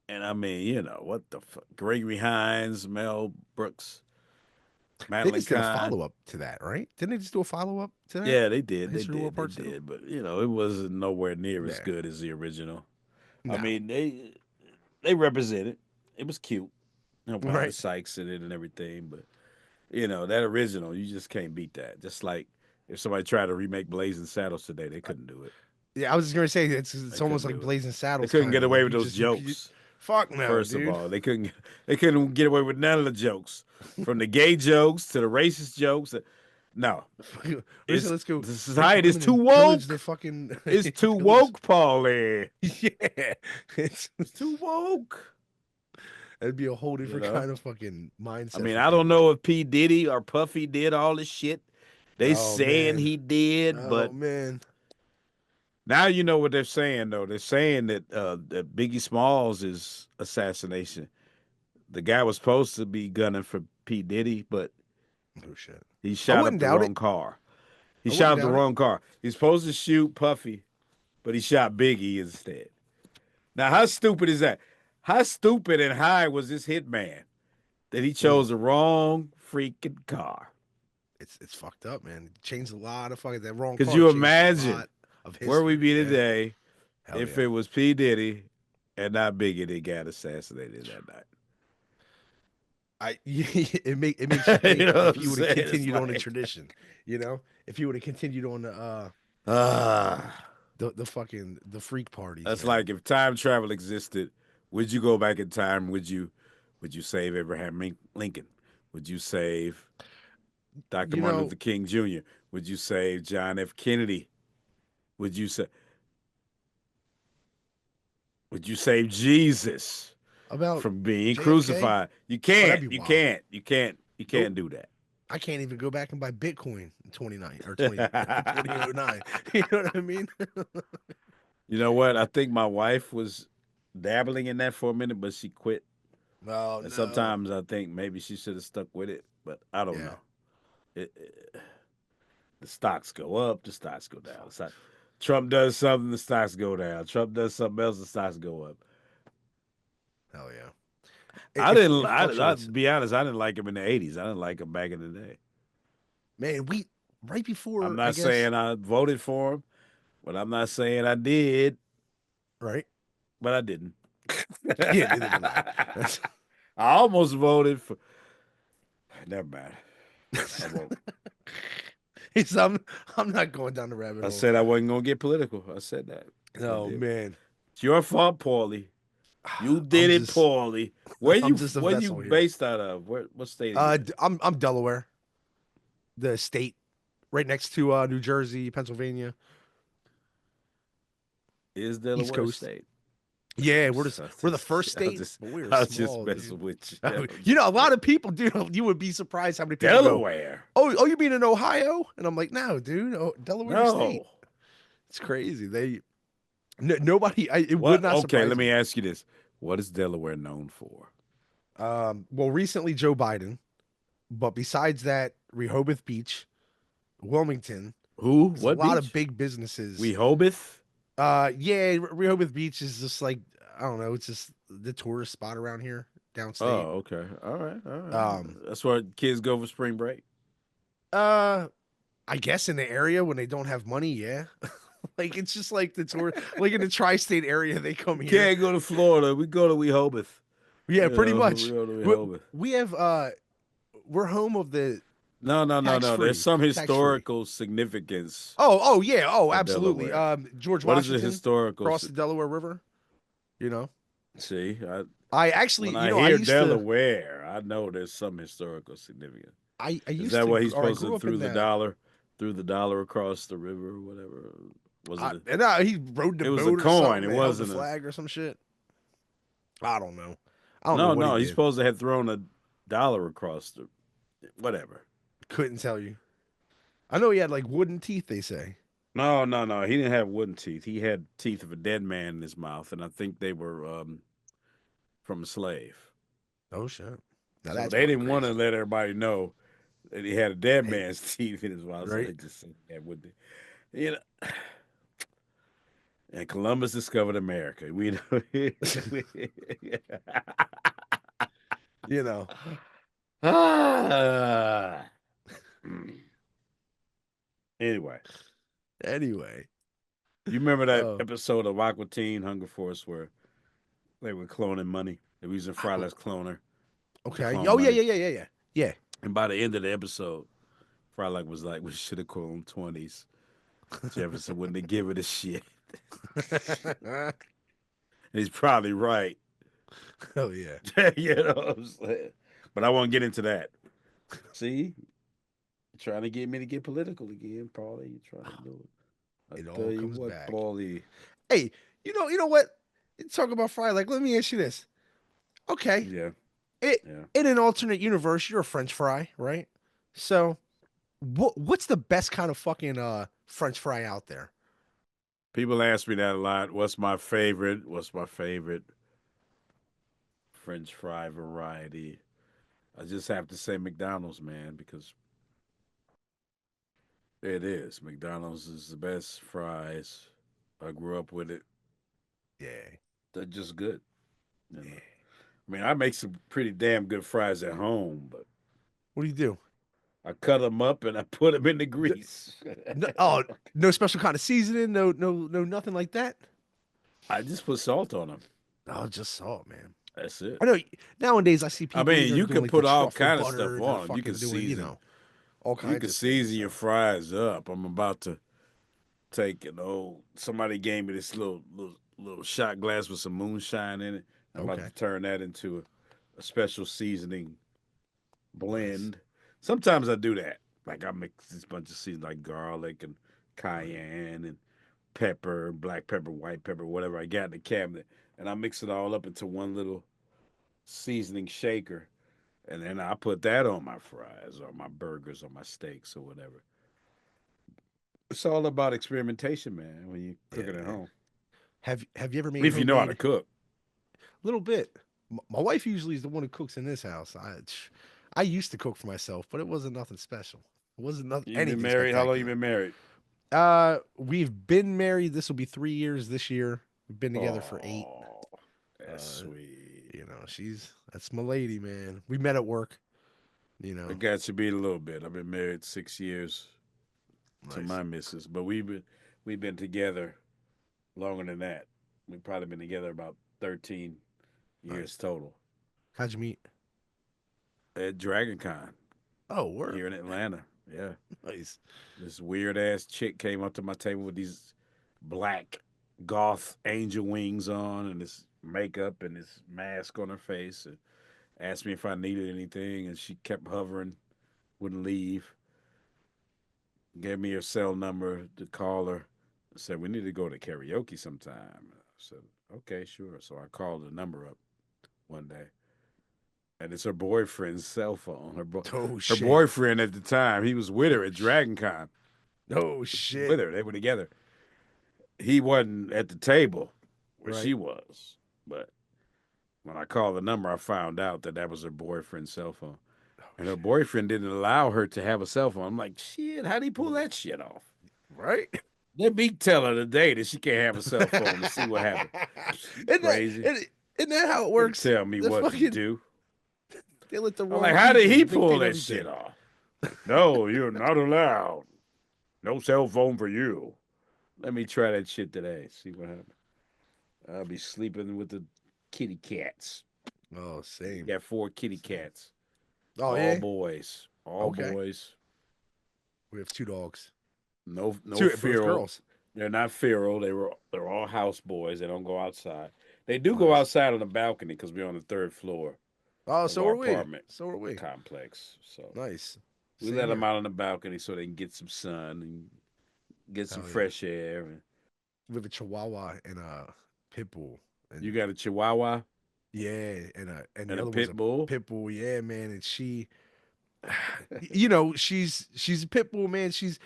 [SPEAKER 3] And I mean, you know, what the fuck? Gregory Hines, Mel Brooks,
[SPEAKER 1] They
[SPEAKER 3] Madeline
[SPEAKER 1] just did a
[SPEAKER 3] Kahn.
[SPEAKER 1] follow up to that, right? Didn't they just do a follow up to that?
[SPEAKER 3] Yeah, they did. They
[SPEAKER 1] History of the World
[SPEAKER 3] did. They
[SPEAKER 1] Part Two.
[SPEAKER 3] did. But, you know, it wasn't nowhere near as
[SPEAKER 1] Yeah.
[SPEAKER 3] good as the original. I
[SPEAKER 1] No.
[SPEAKER 3] mean, they represented. It was cute. You know, Wanda
[SPEAKER 1] Right.
[SPEAKER 3] Sykes in it and everything. But, you know, that original, you just can't beat that. Just like if somebody tried to remake Blazing Saddles today, they couldn't do it.
[SPEAKER 1] Yeah, I was just gonna say it's
[SPEAKER 3] They
[SPEAKER 1] almost
[SPEAKER 3] couldn't
[SPEAKER 1] like
[SPEAKER 3] do it.
[SPEAKER 1] Blazing
[SPEAKER 3] They
[SPEAKER 1] Saddles,
[SPEAKER 3] couldn't
[SPEAKER 1] kind
[SPEAKER 3] get
[SPEAKER 1] of
[SPEAKER 3] away
[SPEAKER 1] like
[SPEAKER 3] with those jokes.
[SPEAKER 1] fuck no,
[SPEAKER 3] First of
[SPEAKER 1] dude.
[SPEAKER 3] all, they couldn't get away with none of the jokes, from the gay jokes to the racist jokes. No,
[SPEAKER 1] We said
[SPEAKER 3] it's
[SPEAKER 1] let's go
[SPEAKER 3] the
[SPEAKER 1] rape
[SPEAKER 3] society is
[SPEAKER 1] women
[SPEAKER 3] too
[SPEAKER 1] and pillage their
[SPEAKER 3] woke.
[SPEAKER 1] fucking
[SPEAKER 3] It's too
[SPEAKER 1] pillage.
[SPEAKER 3] woke, Paulie.
[SPEAKER 1] Yeah, it's,
[SPEAKER 3] It's too woke.
[SPEAKER 1] it'd be a whole
[SPEAKER 3] You
[SPEAKER 1] different
[SPEAKER 3] know.
[SPEAKER 1] kind of fucking
[SPEAKER 3] I
[SPEAKER 1] mindset
[SPEAKER 3] mean,
[SPEAKER 1] for
[SPEAKER 3] I don't
[SPEAKER 1] people.
[SPEAKER 3] know if P Diddy or Puffy did all this shit. They
[SPEAKER 1] Oh
[SPEAKER 3] saying
[SPEAKER 1] man,
[SPEAKER 3] he did,
[SPEAKER 1] oh
[SPEAKER 3] but
[SPEAKER 1] man.
[SPEAKER 3] now you know what they're saying. Though they're saying that Biggie Smalls is assassination. The guy was supposed to be gunning for P Diddy, but
[SPEAKER 1] Oh shit.
[SPEAKER 3] he
[SPEAKER 1] I
[SPEAKER 3] shot up
[SPEAKER 1] wouldn't
[SPEAKER 3] the
[SPEAKER 1] doubt it.
[SPEAKER 3] wrong car. He
[SPEAKER 1] I
[SPEAKER 3] shot
[SPEAKER 1] wouldn't
[SPEAKER 3] up the
[SPEAKER 1] doubt it.
[SPEAKER 3] wrong car. He's supposed to shoot Puffy, but he shot Biggie instead. Now, how stupid is that? How stupid and high was this hitman that he
[SPEAKER 1] Mm,
[SPEAKER 3] chose the wrong freaking car?
[SPEAKER 1] it's fucked up, man. It changed a lot of fucking that wrong
[SPEAKER 3] Could
[SPEAKER 1] car
[SPEAKER 3] you
[SPEAKER 1] changed a
[SPEAKER 3] imagine
[SPEAKER 1] lot of
[SPEAKER 3] where we
[SPEAKER 1] history.
[SPEAKER 3] be
[SPEAKER 1] Yeah.
[SPEAKER 3] today
[SPEAKER 1] Hell
[SPEAKER 3] if
[SPEAKER 1] yeah.
[SPEAKER 3] it was P. Diddy and not Biggie that got assassinated that
[SPEAKER 1] It makes you
[SPEAKER 3] night? You
[SPEAKER 1] think
[SPEAKER 3] know what
[SPEAKER 1] if
[SPEAKER 3] I'm
[SPEAKER 1] you would have
[SPEAKER 3] saying? It's
[SPEAKER 1] continued on the
[SPEAKER 3] like,
[SPEAKER 1] tradition, if you would have continued on
[SPEAKER 3] ah.
[SPEAKER 1] the fucking the freak parties,
[SPEAKER 3] That's
[SPEAKER 1] man.
[SPEAKER 3] like if time travel existed, would you go back in time? Would you save Abraham Lincoln? Would you save Dr.
[SPEAKER 1] You
[SPEAKER 3] Martin
[SPEAKER 1] know,
[SPEAKER 3] Luther King Jr.? Would you save John F. Kennedy? Would you say Would you save Jesus
[SPEAKER 1] About
[SPEAKER 3] from being
[SPEAKER 1] JFK?
[SPEAKER 3] crucified? You
[SPEAKER 1] Oh, that'd
[SPEAKER 3] can't.
[SPEAKER 1] be
[SPEAKER 3] You
[SPEAKER 1] wild.
[SPEAKER 3] can't. You can't. You
[SPEAKER 1] Nope.
[SPEAKER 3] can't do that.
[SPEAKER 1] I can't even go back and buy Bitcoin in 29 or 2009. You know what I mean?
[SPEAKER 3] You know what? I think my wife was dabbling in that for a minute, but she quit.
[SPEAKER 1] Oh
[SPEAKER 3] And
[SPEAKER 1] no.
[SPEAKER 3] sometimes I think maybe she should have stuck with it, but I don't
[SPEAKER 1] Yeah.
[SPEAKER 3] know. The stocks go up, the stocks go down. Trump does something, the stocks go down. Trump does something else, the stocks go up.
[SPEAKER 1] Hell yeah.
[SPEAKER 3] I
[SPEAKER 1] It,
[SPEAKER 3] didn't.
[SPEAKER 1] it
[SPEAKER 3] I'll
[SPEAKER 1] fluctuates.
[SPEAKER 3] be honest. I didn't like him in the '80s. I didn't like him back in the day.
[SPEAKER 1] Man, we right
[SPEAKER 3] I'm
[SPEAKER 1] before, I
[SPEAKER 3] not
[SPEAKER 1] guess,
[SPEAKER 3] saying I voted for him, but I'm not saying I did,
[SPEAKER 1] right?
[SPEAKER 3] but I didn't.
[SPEAKER 1] Yeah, neither did I. That's
[SPEAKER 3] I almost voted for. Never mind. I won't.
[SPEAKER 1] it's, I'm not going down the rabbit
[SPEAKER 3] I
[SPEAKER 1] hole.
[SPEAKER 3] said I wasn't gonna get political. I said that. I
[SPEAKER 1] Oh
[SPEAKER 3] did.
[SPEAKER 1] man.
[SPEAKER 3] It's your fault, Paulie. You
[SPEAKER 1] I'm
[SPEAKER 3] did it,
[SPEAKER 1] just
[SPEAKER 3] Paulie. Where
[SPEAKER 1] I'm
[SPEAKER 3] you
[SPEAKER 1] just a
[SPEAKER 3] where you
[SPEAKER 1] vessel here.
[SPEAKER 3] based out of? What state are you in?
[SPEAKER 1] I'm Delaware, the state right next to New Jersey, Pennsylvania,
[SPEAKER 3] Is
[SPEAKER 1] East
[SPEAKER 3] Delaware
[SPEAKER 1] Coast.
[SPEAKER 3] State?
[SPEAKER 1] Yeah,
[SPEAKER 3] I'm just,
[SPEAKER 1] we're the first
[SPEAKER 3] I was
[SPEAKER 1] state,
[SPEAKER 3] just,
[SPEAKER 1] but we're
[SPEAKER 3] I was just
[SPEAKER 1] small,
[SPEAKER 3] messing
[SPEAKER 1] dude.
[SPEAKER 3] with you. I was
[SPEAKER 1] You know, a
[SPEAKER 3] just
[SPEAKER 1] lot
[SPEAKER 3] messing.
[SPEAKER 1] of people, dude. You would be surprised how many people go,
[SPEAKER 3] Delaware?
[SPEAKER 1] "Oh, you mean in Ohio?" And I'm like, "No, dude. Oh, Delaware State.
[SPEAKER 3] No.
[SPEAKER 1] It's crazy. Nobody. It would
[SPEAKER 3] What?
[SPEAKER 1] not
[SPEAKER 3] Okay, let
[SPEAKER 1] surprise
[SPEAKER 3] me
[SPEAKER 1] me."
[SPEAKER 3] ask you this: what is Delaware known for?
[SPEAKER 1] Well, recently Joe Biden, but besides that, Rehoboth Beach, Wilmington.
[SPEAKER 3] Who?
[SPEAKER 1] There's a
[SPEAKER 3] What
[SPEAKER 1] lot of
[SPEAKER 3] beach?
[SPEAKER 1] big businesses.
[SPEAKER 3] Rehoboth?
[SPEAKER 1] Yeah, Rehoboth Beach is just like, I don't know. It's just the tourist spot around here, downstate.
[SPEAKER 3] Oh, okay. All right, all right.
[SPEAKER 1] Um,
[SPEAKER 3] That's where kids go for spring break.
[SPEAKER 1] uh, I guess in the area when they don't have money, yeah. Like it's just like the tour, like in the tri-state area, they come
[SPEAKER 3] We
[SPEAKER 1] here.
[SPEAKER 3] can't go to Florida. We go to Rehoboth.
[SPEAKER 1] Yeah,
[SPEAKER 3] You
[SPEAKER 1] pretty
[SPEAKER 3] know, we
[SPEAKER 1] much.
[SPEAKER 3] go to
[SPEAKER 1] We,
[SPEAKER 3] Rehoboth.
[SPEAKER 1] we have we're home of the
[SPEAKER 3] No, no, no,
[SPEAKER 1] tax
[SPEAKER 3] no. There's
[SPEAKER 1] free,
[SPEAKER 3] some
[SPEAKER 1] tax free.
[SPEAKER 3] historical significance
[SPEAKER 1] Oh yeah, oh
[SPEAKER 3] of
[SPEAKER 1] absolutely.
[SPEAKER 3] Delaware.
[SPEAKER 1] George
[SPEAKER 3] What is the
[SPEAKER 1] Washington
[SPEAKER 3] historical?
[SPEAKER 1] crossed the Delaware River. You know,
[SPEAKER 3] See,
[SPEAKER 1] I actually,
[SPEAKER 3] when
[SPEAKER 1] you
[SPEAKER 3] I
[SPEAKER 1] know, I
[SPEAKER 3] hear
[SPEAKER 1] used to,
[SPEAKER 3] Delaware, I know there's some historical significance.
[SPEAKER 1] I
[SPEAKER 3] Is
[SPEAKER 1] used
[SPEAKER 3] that
[SPEAKER 1] to,
[SPEAKER 3] why he's
[SPEAKER 1] or I
[SPEAKER 3] supposed to
[SPEAKER 1] grew up in the,
[SPEAKER 3] threw the dollar across the river or whatever? Was it?
[SPEAKER 1] and he rode the
[SPEAKER 3] It was a
[SPEAKER 1] boat or
[SPEAKER 3] coin.
[SPEAKER 1] something.
[SPEAKER 3] It
[SPEAKER 1] They held the
[SPEAKER 3] wasn't a.
[SPEAKER 1] flag or some shit. I don't know. I don't know
[SPEAKER 3] No,
[SPEAKER 1] what he
[SPEAKER 3] no. He's
[SPEAKER 1] did.
[SPEAKER 3] supposed to have thrown a dollar across the. Whatever.
[SPEAKER 1] Couldn't tell you. I know he had like wooden teeth. They say.
[SPEAKER 3] No, no, no. He didn't have wooden teeth. He had teeth of a dead man in his mouth, and I think they were from a slave.
[SPEAKER 1] Oh shit. Now
[SPEAKER 3] So
[SPEAKER 1] that's
[SPEAKER 3] they
[SPEAKER 1] pretty
[SPEAKER 3] didn't want to
[SPEAKER 1] crazy,
[SPEAKER 3] let everybody know that he had a dead
[SPEAKER 1] hey,
[SPEAKER 3] man's teeth in his mouth, so
[SPEAKER 1] right?
[SPEAKER 3] they just said that would, you know. And Columbus discovered America. We know.
[SPEAKER 1] You know.
[SPEAKER 3] Ah. Anyway,
[SPEAKER 1] Anyway.
[SPEAKER 3] you remember that
[SPEAKER 1] Oh,
[SPEAKER 3] episode of Aqua Teen Hunger Force where they were cloning money? They were using
[SPEAKER 1] Aqua.
[SPEAKER 3] Frylock's cloner to
[SPEAKER 1] Okay.
[SPEAKER 3] clone
[SPEAKER 1] Oh
[SPEAKER 3] money.
[SPEAKER 1] yeah. Yeah.
[SPEAKER 3] And by the end of the episode, Frylock was like, "We should have cloned 20s." Jefferson wouldn't have given a shit.
[SPEAKER 1] Yeah.
[SPEAKER 3] He's probably right.
[SPEAKER 1] Oh yeah.
[SPEAKER 3] You know what I'm saying? But I won't get into that. See? You're trying to get me to get political again, Paulie. You're trying to do it.
[SPEAKER 1] It
[SPEAKER 3] I tell
[SPEAKER 1] all
[SPEAKER 3] you
[SPEAKER 1] comes
[SPEAKER 3] what,
[SPEAKER 1] back.
[SPEAKER 3] Paulie.
[SPEAKER 1] Hey, you know what? Talk about Fry. Like, let me ask you this. Okay,
[SPEAKER 3] Yeah,
[SPEAKER 1] it
[SPEAKER 3] yeah.
[SPEAKER 1] in an alternate universe, you're a French fry, right? So, what's the best kind of fucking French fry out there?
[SPEAKER 3] People ask me that a lot. What's my favorite? What's my favorite French fry variety? I just have to say McDonald's, man, because it is. McDonald's is the best fries. I grew up with it.
[SPEAKER 1] Yeah.
[SPEAKER 3] They're just good. You know. I mean, I make some pretty damn good fries at home, but
[SPEAKER 1] What do you do?
[SPEAKER 3] I cut them up and I put them in the grease.
[SPEAKER 1] No, oh, no special kind of seasoning, no, nothing like that.
[SPEAKER 3] I just put salt on them.
[SPEAKER 1] Oh, just salt, man.
[SPEAKER 3] That's it.
[SPEAKER 1] I know nowadays I see
[SPEAKER 3] I
[SPEAKER 1] people
[SPEAKER 3] mean,
[SPEAKER 1] they're
[SPEAKER 3] you
[SPEAKER 1] doing
[SPEAKER 3] can
[SPEAKER 1] like the
[SPEAKER 3] put all
[SPEAKER 1] truffle
[SPEAKER 3] kind of stuff
[SPEAKER 1] butter, they're
[SPEAKER 3] on them. You can
[SPEAKER 1] fucking doing,
[SPEAKER 3] season.
[SPEAKER 1] all
[SPEAKER 3] You
[SPEAKER 1] kinds
[SPEAKER 3] can
[SPEAKER 1] of things.
[SPEAKER 3] season your
[SPEAKER 1] So,
[SPEAKER 3] fries up. I'm about to take somebody gave me this little shot glass with some moonshine in it. I'm about
[SPEAKER 1] okay,
[SPEAKER 3] to turn that into a special seasoning
[SPEAKER 1] nice.
[SPEAKER 3] blend. Sometimes I do that. Like I mix this bunch of seasons like garlic and
[SPEAKER 1] Right.
[SPEAKER 3] cayenne and pepper, black pepper, white pepper, whatever I got in the cabinet. and I mix it all up into one little seasoning shaker, and then I put that on my fries or my burgers or my steaks or whatever. It's all about experimentation, man, when you're
[SPEAKER 1] Yeah,
[SPEAKER 3] cooking at
[SPEAKER 1] man.
[SPEAKER 3] home.
[SPEAKER 1] Have you ever made
[SPEAKER 3] If you know how to
[SPEAKER 1] homemade?
[SPEAKER 3] cook.
[SPEAKER 1] A little bit. My wife usually is the one who cooks in this house. I used to cook for myself, but it wasn't nothing special. It wasn't nothing,
[SPEAKER 3] You've been
[SPEAKER 1] anything
[SPEAKER 3] married? How long you
[SPEAKER 1] spectacular.
[SPEAKER 3] been married?
[SPEAKER 1] We've been married. This will be 3 years this year. We've been together for 8.
[SPEAKER 3] Oh, that's
[SPEAKER 1] Uh,
[SPEAKER 3] sweet.
[SPEAKER 1] that's my lady, man. We met at work. You
[SPEAKER 3] I
[SPEAKER 1] know,
[SPEAKER 3] got you beat a little bit. I've been married 6 years to
[SPEAKER 1] nice,
[SPEAKER 3] my missus, but we've been together longer than that. We've probably been together about 13 years
[SPEAKER 1] nice.
[SPEAKER 3] total.
[SPEAKER 1] How'd you meet?
[SPEAKER 3] At Dragon Con
[SPEAKER 1] Oh, word.
[SPEAKER 3] here in Atlanta. Yeah.
[SPEAKER 1] Nice.
[SPEAKER 3] This weird ass chick came up to my table with these black goth angel wings on and this makeup and this mask on her face and asked me if I needed anything and she kept hovering, wouldn't leave. Gave me her cell number to call her. Said we need to go to karaoke sometime. I said, okay, sure. So I called the number up one day. And it's her boyfriend's cell phone.
[SPEAKER 1] Oh
[SPEAKER 3] Her
[SPEAKER 1] shit.
[SPEAKER 3] boyfriend at the time, he was with her at Dragon Con.
[SPEAKER 1] Oh
[SPEAKER 3] With
[SPEAKER 1] shit.
[SPEAKER 3] her. They were together. He wasn't at the table where
[SPEAKER 1] Right.
[SPEAKER 3] she was. But when I called the number, I found out that that was her boyfriend's cell phone.
[SPEAKER 1] Oh
[SPEAKER 3] And her
[SPEAKER 1] shit.
[SPEAKER 3] boyfriend didn't allow her to have a cell phone. I'm like, shit, how'd he pull that shit off?
[SPEAKER 1] Right.
[SPEAKER 3] Let me tell her today that she can't have a cell phone to see what happens.
[SPEAKER 1] isn't that
[SPEAKER 3] Crazy.
[SPEAKER 1] isn't, isn't that how it
[SPEAKER 3] Can't
[SPEAKER 1] works?
[SPEAKER 3] tell me
[SPEAKER 1] The
[SPEAKER 3] what to
[SPEAKER 1] fucking
[SPEAKER 3] do.
[SPEAKER 1] they let the
[SPEAKER 3] I'm
[SPEAKER 1] wrong
[SPEAKER 3] like, how did
[SPEAKER 1] people
[SPEAKER 3] he pull
[SPEAKER 1] dictate
[SPEAKER 3] that shit
[SPEAKER 1] everything.
[SPEAKER 3] off? No, you're not allowed. No cell phone for you. Let me try that shit today. See what happens. I'll be sleeping with the kitty cats.
[SPEAKER 1] Oh,
[SPEAKER 3] We
[SPEAKER 1] same.
[SPEAKER 3] got 4 kitty
[SPEAKER 1] Same.
[SPEAKER 3] cats.
[SPEAKER 1] Oh
[SPEAKER 3] All
[SPEAKER 1] yeah.
[SPEAKER 3] boys. All
[SPEAKER 1] Okay.
[SPEAKER 3] boys.
[SPEAKER 1] We have 2 dogs.
[SPEAKER 3] No
[SPEAKER 1] Two, both
[SPEAKER 3] feral.
[SPEAKER 1] girls.
[SPEAKER 3] They're not feral. They're all house boys. They don't go outside. They do go
[SPEAKER 1] Nice.
[SPEAKER 3] outside on the balcony because we're on the 3rd floor
[SPEAKER 1] Oh,
[SPEAKER 3] of
[SPEAKER 1] so
[SPEAKER 3] our
[SPEAKER 1] are we.
[SPEAKER 3] apartment
[SPEAKER 1] So are we.
[SPEAKER 3] complex. So
[SPEAKER 1] Nice.
[SPEAKER 3] we
[SPEAKER 1] Same
[SPEAKER 3] let them
[SPEAKER 1] here.
[SPEAKER 3] out on the balcony so they can get some sun and get some
[SPEAKER 1] Hell yeah.
[SPEAKER 3] fresh air.
[SPEAKER 1] We have a Chihuahua and a pit bull,
[SPEAKER 3] You
[SPEAKER 1] and
[SPEAKER 3] got a Chihuahua
[SPEAKER 1] yeah, and the
[SPEAKER 3] and a
[SPEAKER 1] other one's
[SPEAKER 3] pit
[SPEAKER 1] a
[SPEAKER 3] bull.
[SPEAKER 1] pit bull. Yeah, man, and she, she's a pit bull, man. She's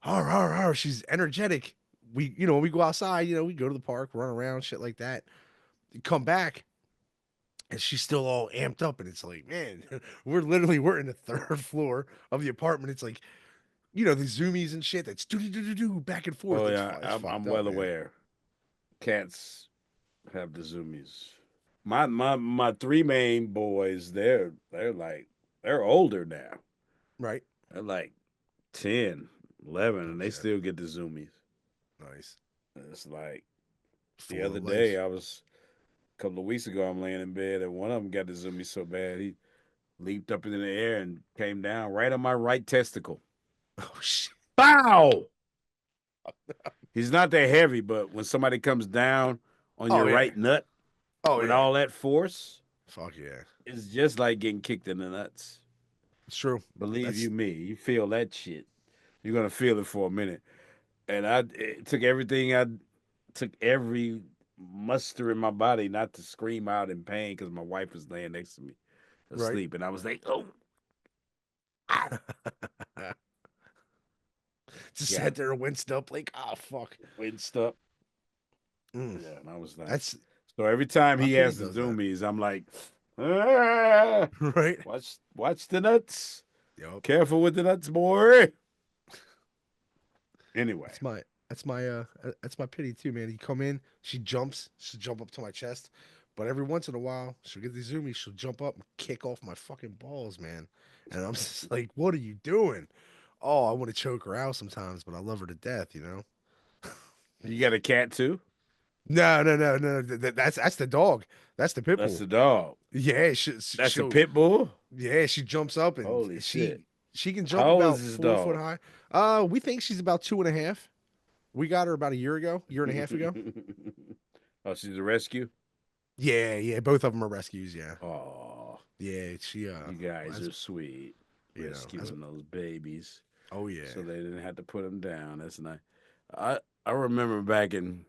[SPEAKER 1] har har har. She's energetic. We go outside. We go to the park, run around, shit like that. Come back, and she's still all amped up, and it's like, man, we're in the 3rd floor of the apartment. It's like, the zoomies and shit. That's do do do do do back and forth.
[SPEAKER 3] Oh
[SPEAKER 1] It's
[SPEAKER 3] yeah,
[SPEAKER 1] it's
[SPEAKER 3] I'm
[SPEAKER 1] fucked up,
[SPEAKER 3] well
[SPEAKER 1] man.
[SPEAKER 3] aware. Cats have the zoomies. My 3 main boys, they're older now.
[SPEAKER 1] Right?
[SPEAKER 3] They're like 10, 11,
[SPEAKER 1] Oh
[SPEAKER 3] and they
[SPEAKER 1] yeah,
[SPEAKER 3] still get the zoomies.
[SPEAKER 1] nice.
[SPEAKER 3] It's like the
[SPEAKER 1] Full
[SPEAKER 3] other
[SPEAKER 1] of
[SPEAKER 3] day,
[SPEAKER 1] life.
[SPEAKER 3] a couple of weeks ago, I'm laying in bed, and one of them got the zoomies so bad he leaped up into the air and came down right on my right testicle.
[SPEAKER 1] Oh shit.
[SPEAKER 3] Bow! He's not that heavy, but when somebody comes down on
[SPEAKER 1] Oh
[SPEAKER 3] your
[SPEAKER 1] yeah.
[SPEAKER 3] right nut
[SPEAKER 1] Oh
[SPEAKER 3] with
[SPEAKER 1] yeah.
[SPEAKER 3] all that force,
[SPEAKER 1] Fuck yeah.
[SPEAKER 3] it's just like getting kicked in the nuts.
[SPEAKER 1] It's true.
[SPEAKER 3] Believe
[SPEAKER 1] That's
[SPEAKER 3] you me, you feel that shit. You're gonna feel it for a minute. And it took everything. I took every muster in my body not to scream out in pain because my wife was laying next to me
[SPEAKER 1] right.
[SPEAKER 3] asleep, and I was like, "Oh, ah,
[SPEAKER 1] Just
[SPEAKER 3] yeah,
[SPEAKER 1] sat there and winced up like, oh fuck.
[SPEAKER 3] winced up."
[SPEAKER 1] Mm.
[SPEAKER 3] Yeah, and I was like,
[SPEAKER 1] That's
[SPEAKER 3] so every time
[SPEAKER 1] my
[SPEAKER 3] he
[SPEAKER 1] pity
[SPEAKER 3] has the
[SPEAKER 1] does that.
[SPEAKER 3] zoomies, I'm like, ah,
[SPEAKER 1] Right?
[SPEAKER 3] watch the nuts.
[SPEAKER 1] Yup.
[SPEAKER 3] Careful with the nuts, boy. Anyway,
[SPEAKER 1] That's my that's my pity too, man. You come in, she'll jump up to my chest. But every once in a while, she'll get the zoomies, she'll jump up and kick off my fucking balls, man. And I'm just like, what are you doing? Oh, I want to choke her out sometimes, but I love her to death.
[SPEAKER 3] you got a cat too?
[SPEAKER 1] No, no, no, no. That's the dog. That's the pit
[SPEAKER 3] That's
[SPEAKER 1] bull.
[SPEAKER 3] the dog.
[SPEAKER 1] Yeah,
[SPEAKER 3] That's a
[SPEAKER 1] she'll
[SPEAKER 3] pit bull.
[SPEAKER 1] yeah, she jumps up and
[SPEAKER 3] Holy shit!
[SPEAKER 1] she can jump
[SPEAKER 3] How old is
[SPEAKER 1] about
[SPEAKER 3] this
[SPEAKER 1] 4 foot
[SPEAKER 3] dog?
[SPEAKER 1] high. We think she's about 2.5. We got her about a year ago, year and a half ago.
[SPEAKER 3] Oh, she's a rescue.
[SPEAKER 1] Yeah, yeah, both of them are rescues. Yeah,
[SPEAKER 3] Oh,
[SPEAKER 1] yeah. She
[SPEAKER 3] you guys
[SPEAKER 1] as
[SPEAKER 3] are sweet,
[SPEAKER 1] as
[SPEAKER 3] rescuing those babies
[SPEAKER 1] oh yeah,
[SPEAKER 3] so they didn't have to put them down. That's nice. I remember back in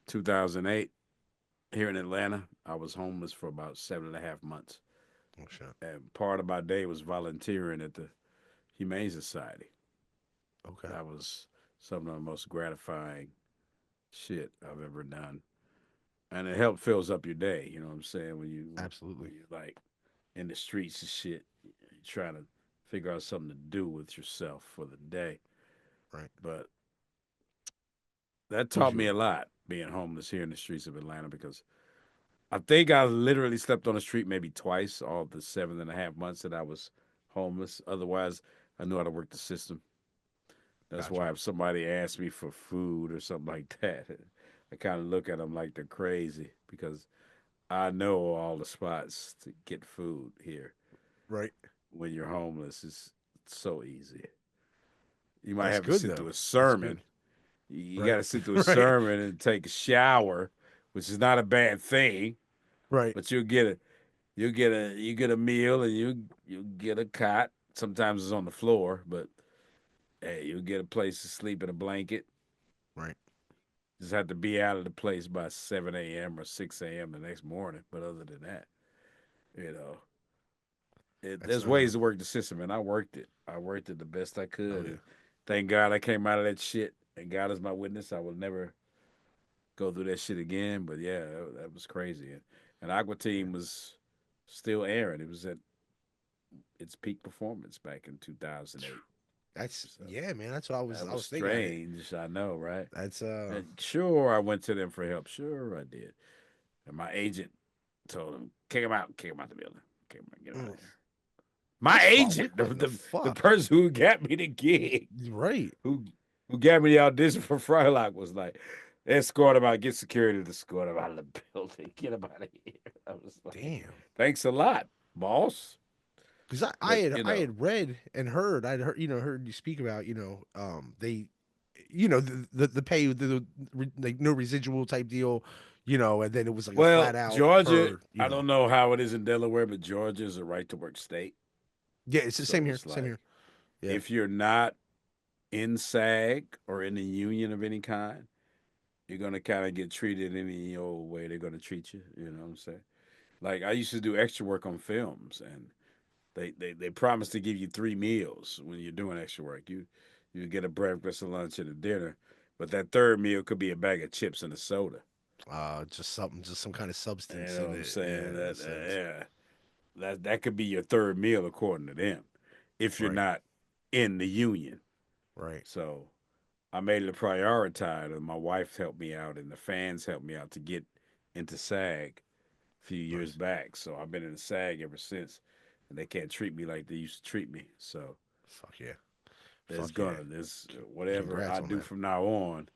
[SPEAKER 3] 2008, here in Atlanta. I was homeless for about 7.5 months,
[SPEAKER 1] Oh shit.
[SPEAKER 3] and part of my day was volunteering at the Humane Society.
[SPEAKER 1] Okay.
[SPEAKER 3] That was some of the most gratifying shit I've ever done, and it helps fills up your day. You know what I'm saying?
[SPEAKER 1] Absolutely.
[SPEAKER 3] When you're like in the streets and shit, you're trying to figure out something to do with yourself for the day.
[SPEAKER 1] Right.
[SPEAKER 3] But that
[SPEAKER 1] Who's
[SPEAKER 3] taught me
[SPEAKER 1] your
[SPEAKER 3] a lot being homeless here in the streets of Atlanta because I think I literally slept on the street maybe twice all the 7.5 months that I was homeless. Otherwise, I knew how to work the system. That's
[SPEAKER 1] gotcha?
[SPEAKER 3] why if somebody asks me for food or something like that, I kind of look at them like they're crazy because I know all the spots to get food here.
[SPEAKER 1] Right.
[SPEAKER 3] When you're homeless, it's so easy. You might
[SPEAKER 1] That's
[SPEAKER 3] have to
[SPEAKER 1] good
[SPEAKER 3] sit through
[SPEAKER 1] though.
[SPEAKER 3] a
[SPEAKER 1] That's
[SPEAKER 3] sermon.
[SPEAKER 1] good.
[SPEAKER 3] You got
[SPEAKER 1] Right.
[SPEAKER 3] to sit through a
[SPEAKER 1] Right.
[SPEAKER 3] sermon and take a shower, which is not a bad thing.
[SPEAKER 1] Right.
[SPEAKER 3] But you get a meal and you get a cot. Sometimes it's on the floor, but hey, you'll get a place to sleep in a blanket.
[SPEAKER 1] Right.
[SPEAKER 3] Just have to be out of the place by 7 a.m. or 6 a.m. the next morning. But other than that, you know,
[SPEAKER 1] That's
[SPEAKER 3] there's ways to work the system, and I worked it. I worked it the best I
[SPEAKER 1] oh
[SPEAKER 3] could,
[SPEAKER 1] yeah.
[SPEAKER 3] and thank God I came out of that shit. And God is my witness. I will never go through that shit again. But yeah, that was crazy. And Aqua
[SPEAKER 1] Yeah.
[SPEAKER 3] Team was still airing. It was at its peak performance back in 2008.
[SPEAKER 1] That's
[SPEAKER 3] So
[SPEAKER 1] yeah, man. That's what I was
[SPEAKER 3] that
[SPEAKER 1] I
[SPEAKER 3] was
[SPEAKER 1] was thinking.
[SPEAKER 3] strange. I know, right?
[SPEAKER 1] That's
[SPEAKER 3] And sure, I went to them for help. Sure, I did. And my agent told him, kick him out the building. Kick him out, get him out of
[SPEAKER 1] mm,
[SPEAKER 3] here. My
[SPEAKER 1] that's fuck.
[SPEAKER 3] agent,
[SPEAKER 1] What the
[SPEAKER 3] the
[SPEAKER 1] fuck?
[SPEAKER 3] person who got me the gig,
[SPEAKER 1] Right.
[SPEAKER 3] who who got me the audition for Frylock was like, escort him out, get security to escort him out of the building. Get him out of here. I was like,
[SPEAKER 1] Damn.
[SPEAKER 3] thanks a lot, boss.
[SPEAKER 1] Because
[SPEAKER 3] But
[SPEAKER 1] I had read and heard I'd heard heard you speak about they the pay like no residual type deal, and then it was like a flat
[SPEAKER 3] well,
[SPEAKER 1] out
[SPEAKER 3] Georgia,
[SPEAKER 1] per
[SPEAKER 3] I don't know how it is in Delaware, but Georgia is a right to work state.
[SPEAKER 1] yeah, it's the same
[SPEAKER 3] So
[SPEAKER 1] here,
[SPEAKER 3] it's
[SPEAKER 1] same
[SPEAKER 3] like
[SPEAKER 1] here. Yeah.
[SPEAKER 3] if you're not in SAG or in a union of any kind, you're gonna kind of get treated any old way they're gonna treat you. You know what I'm saying? Like I used to do extra work on films, and they promise to give you 3 meals when you're doing extra work. You get a breakfast, a lunch, and a dinner, but that third meal could be a bag of chips and a soda.
[SPEAKER 1] Just something, just some kind of
[SPEAKER 3] You
[SPEAKER 1] substance
[SPEAKER 3] know
[SPEAKER 1] in
[SPEAKER 3] what I'm
[SPEAKER 1] it. Yeah,
[SPEAKER 3] saying?
[SPEAKER 1] in a
[SPEAKER 3] That
[SPEAKER 1] sense.
[SPEAKER 3] yeah, that could be your third meal according to them, if you're
[SPEAKER 1] Right.
[SPEAKER 3] not in the union.
[SPEAKER 1] Right.
[SPEAKER 3] So I made it a priority, and my wife helped me out, and the fans helped me out to get into SAG a few years
[SPEAKER 1] Nice.
[SPEAKER 3] back. So I've been in the SAG ever since, and they can't treat me like they used to treat me. So
[SPEAKER 1] Fuck yeah.
[SPEAKER 3] there's
[SPEAKER 1] Fuck yeah.
[SPEAKER 3] gonna there's whatever
[SPEAKER 1] Congrats
[SPEAKER 3] I
[SPEAKER 1] on
[SPEAKER 3] do
[SPEAKER 1] that.
[SPEAKER 3] from now on.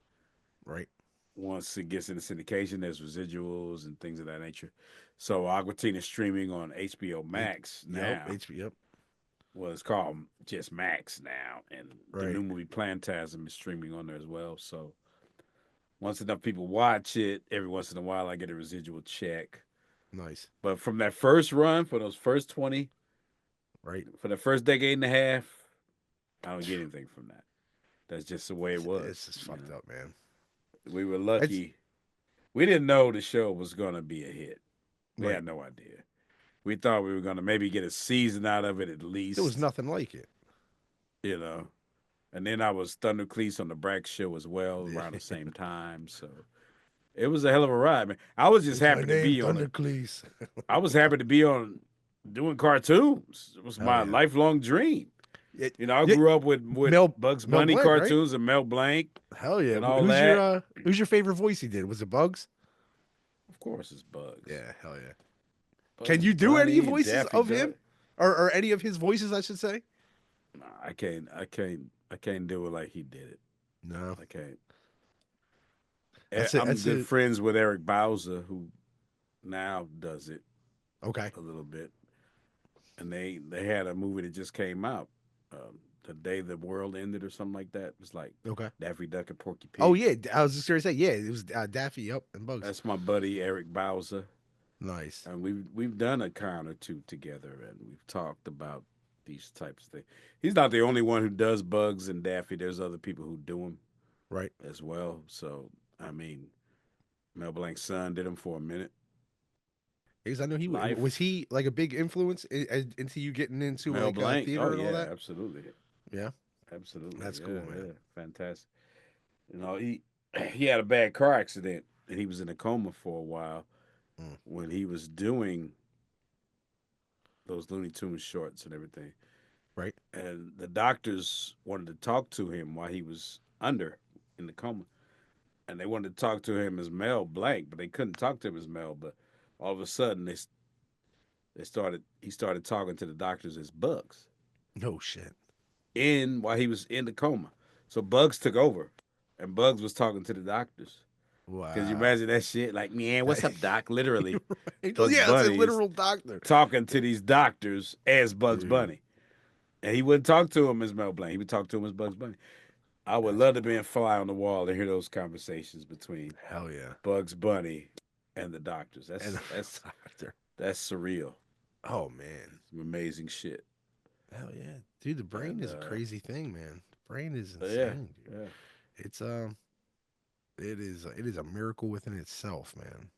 [SPEAKER 1] Right.
[SPEAKER 3] Once it gets into syndication, there's residuals and things of that nature. So Aqua Teen is streaming on HBO Max
[SPEAKER 1] Yep.
[SPEAKER 3] now.
[SPEAKER 1] HP. Yep.
[SPEAKER 3] Well, it's called just Max now, and the
[SPEAKER 1] Right.
[SPEAKER 3] new movie Plantasm is streaming on there as well. So once enough people watch it, every once in a while I get a residual check.
[SPEAKER 1] Nice.
[SPEAKER 3] But from that first run, for those first 20,
[SPEAKER 1] Right.
[SPEAKER 3] for the first decade and a half, I don't get anything from that. That's just the way it
[SPEAKER 1] It's
[SPEAKER 3] was.
[SPEAKER 1] just
[SPEAKER 3] You
[SPEAKER 1] fucked
[SPEAKER 3] know,
[SPEAKER 1] up, man.
[SPEAKER 3] we were
[SPEAKER 1] It's
[SPEAKER 3] lucky. We didn't know the show was gonna be a hit. We
[SPEAKER 1] right.
[SPEAKER 3] had no idea. We thought we were gonna maybe get a season out of it at
[SPEAKER 1] There was
[SPEAKER 3] least,
[SPEAKER 1] nothing like it.
[SPEAKER 3] you know. And then I was Thunder Cleese on the Brack show as well around the same time. So it was a hell of a ride, man. I was just
[SPEAKER 1] Is my
[SPEAKER 3] happy to
[SPEAKER 1] name
[SPEAKER 3] be on a
[SPEAKER 1] Thundercleese?
[SPEAKER 3] I was happy to be on doing cartoons. It was
[SPEAKER 1] Hell
[SPEAKER 3] my
[SPEAKER 1] yeah.
[SPEAKER 3] lifelong dream.
[SPEAKER 1] It,
[SPEAKER 3] You know, I
[SPEAKER 1] yeah.
[SPEAKER 3] grew up with
[SPEAKER 1] Mel
[SPEAKER 3] Bugs
[SPEAKER 1] Mel
[SPEAKER 3] Bunny
[SPEAKER 1] Blanc, right?
[SPEAKER 3] cartoons and Mel Blanc
[SPEAKER 1] Hell yeah.
[SPEAKER 3] and all that.
[SPEAKER 1] Who's your favorite voice he did? Was it Bugs?
[SPEAKER 3] Of course, it's Bugs.
[SPEAKER 1] Yeah, hell yeah. Can
[SPEAKER 3] Bugs
[SPEAKER 1] you do any
[SPEAKER 3] Bunny,
[SPEAKER 1] voices
[SPEAKER 3] Daffy
[SPEAKER 1] of
[SPEAKER 3] Duck.
[SPEAKER 1] him? Or any of his voices, I should say?
[SPEAKER 3] Nah, I can't do it like he did it.
[SPEAKER 1] No.
[SPEAKER 3] I can't.
[SPEAKER 1] That's it.
[SPEAKER 3] I'm
[SPEAKER 1] That's
[SPEAKER 3] good
[SPEAKER 1] it.
[SPEAKER 3] friends with Eric Bauza, who now does it
[SPEAKER 1] Okay.
[SPEAKER 3] a little bit, and they had a movie that just came out, the day the world ended or something like that. It was like
[SPEAKER 1] Okay.
[SPEAKER 3] Daffy Duck and Porky
[SPEAKER 1] Oh
[SPEAKER 3] Pig.
[SPEAKER 1] yeah, I was just gonna say, yeah, it was Daffy, yep, and Bugs.
[SPEAKER 3] That's my buddy Eric Bauza,
[SPEAKER 1] Nice.
[SPEAKER 3] and we've done a con or two together, and we've talked about these types of things. He's not the only one who does Bugs and Daffy. There's other people who do them
[SPEAKER 1] Right.
[SPEAKER 3] as well. So I mean, Mel Blanc's son did him for a minute.
[SPEAKER 1] Because I know was
[SPEAKER 3] Life.
[SPEAKER 1] he like a big influence into you getting into
[SPEAKER 3] Mel
[SPEAKER 1] like
[SPEAKER 3] Blanc. Oh
[SPEAKER 1] theater and all
[SPEAKER 3] yeah,
[SPEAKER 1] that.
[SPEAKER 3] absolutely,
[SPEAKER 1] Yeah,
[SPEAKER 3] absolutely.
[SPEAKER 1] that's
[SPEAKER 3] Yeah,
[SPEAKER 1] cool, man.
[SPEAKER 3] yeah, fantastic. He had a bad car accident and he was in a coma for a while
[SPEAKER 1] Mm,
[SPEAKER 3] when he was doing those Looney Tunes shorts and everything.
[SPEAKER 1] right?
[SPEAKER 3] And the doctors wanted to talk to him while he was under in the coma, and they wanted to talk to him as Mel Blanc, but they couldn't talk to him as Mel. But all of a sudden, they started he started talking to the doctors as Bugs
[SPEAKER 1] No shit.
[SPEAKER 3] in while he was in the coma. So Bugs took over, and Bugs was talking to the doctors. Cause you
[SPEAKER 1] Wow.
[SPEAKER 3] imagine that shit? Like, man,
[SPEAKER 1] That,
[SPEAKER 3] what's up, Doc? Literally,
[SPEAKER 1] right? Oh,
[SPEAKER 3] Bugs
[SPEAKER 1] yeah, it's a
[SPEAKER 3] Bunny is
[SPEAKER 1] literal doctor,
[SPEAKER 3] talking to these doctors as Bugs
[SPEAKER 1] dude.
[SPEAKER 3] Bunny, and he wouldn't talk to him as Mel Blanc. He would talk to him as Bugs Bunny. I would
[SPEAKER 1] That's
[SPEAKER 3] love to be a fly on the wall to hear those conversations between
[SPEAKER 1] hell yeah.
[SPEAKER 3] Bugs Bunny and the doctors.
[SPEAKER 1] And
[SPEAKER 3] That's
[SPEAKER 1] a
[SPEAKER 3] that's
[SPEAKER 1] doctor.
[SPEAKER 3] that's surreal.
[SPEAKER 1] Oh man.
[SPEAKER 3] Some amazing shit.
[SPEAKER 1] Hell yeah, dude. The brain
[SPEAKER 3] And
[SPEAKER 1] is a crazy thing, man. The brain is
[SPEAKER 3] yeah,
[SPEAKER 1] insane, dude.
[SPEAKER 3] yeah,
[SPEAKER 1] It's it is a miracle within itself, man.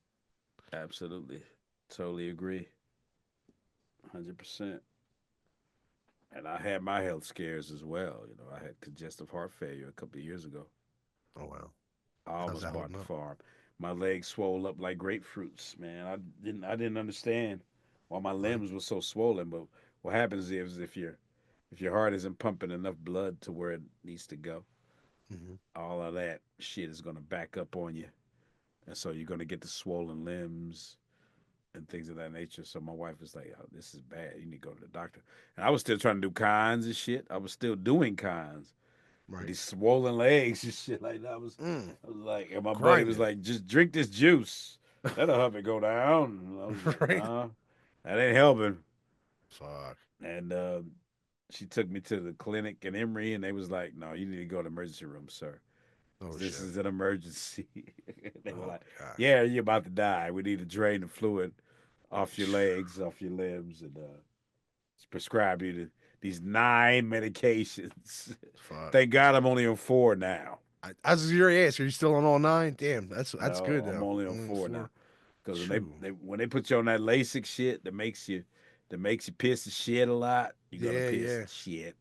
[SPEAKER 3] absolutely, totally agree, 100%. And I had my health scares as well. I had congestive heart failure a couple of years ago.
[SPEAKER 1] Oh wow.
[SPEAKER 3] I
[SPEAKER 1] How's
[SPEAKER 3] almost
[SPEAKER 1] that
[SPEAKER 3] bought
[SPEAKER 1] holding
[SPEAKER 3] the
[SPEAKER 1] up?
[SPEAKER 3] farm. My legs swole up like grapefruits, man. I didn't understand why my
[SPEAKER 1] Right.
[SPEAKER 3] limbs were so swollen. But what happens is if your heart isn't pumping enough blood to where it needs to go,
[SPEAKER 1] Hmm.
[SPEAKER 3] all of that shit is gonna back up on you, and so you're gonna get the swollen limbs and things of that nature. So my wife was like, "Oh, this is bad. You need to go to the doctor." And I was still trying to do cons and shit. I was still doing cons, but
[SPEAKER 1] Right.
[SPEAKER 3] these swollen legs and shit like that.
[SPEAKER 1] Mm.
[SPEAKER 3] I was like, and my buddy was
[SPEAKER 1] Grinding.
[SPEAKER 3] like, just drink this juice. That'll help it go down. And I was like,
[SPEAKER 1] Right.
[SPEAKER 3] nah, that ain't helping.
[SPEAKER 1] Fuck.
[SPEAKER 3] And she took me to the clinic in Emory, and they was like, no, you need to go to the emergency room, sir.
[SPEAKER 1] Oh
[SPEAKER 3] This
[SPEAKER 1] shit.
[SPEAKER 3] is an emergency. They were
[SPEAKER 1] Oh
[SPEAKER 3] like,
[SPEAKER 1] god.
[SPEAKER 3] yeah, you're about to die. We need to drain the fluid off your legs, off your limbs, and prescribe you these 9 medications.
[SPEAKER 1] Fuck.
[SPEAKER 3] Thank God I'm only on 4 now.
[SPEAKER 1] I was your ass. Are you still on all nine? Damn, that's good
[SPEAKER 3] No, I'm
[SPEAKER 1] though.
[SPEAKER 3] only on
[SPEAKER 1] Only on
[SPEAKER 3] 4 now.
[SPEAKER 1] four.
[SPEAKER 3] Because
[SPEAKER 1] True.
[SPEAKER 3] when they put you on that LASIK shit that makes you piss and shit a lot, you're gonna
[SPEAKER 1] Yeah,
[SPEAKER 3] piss
[SPEAKER 1] yeah.
[SPEAKER 3] and shit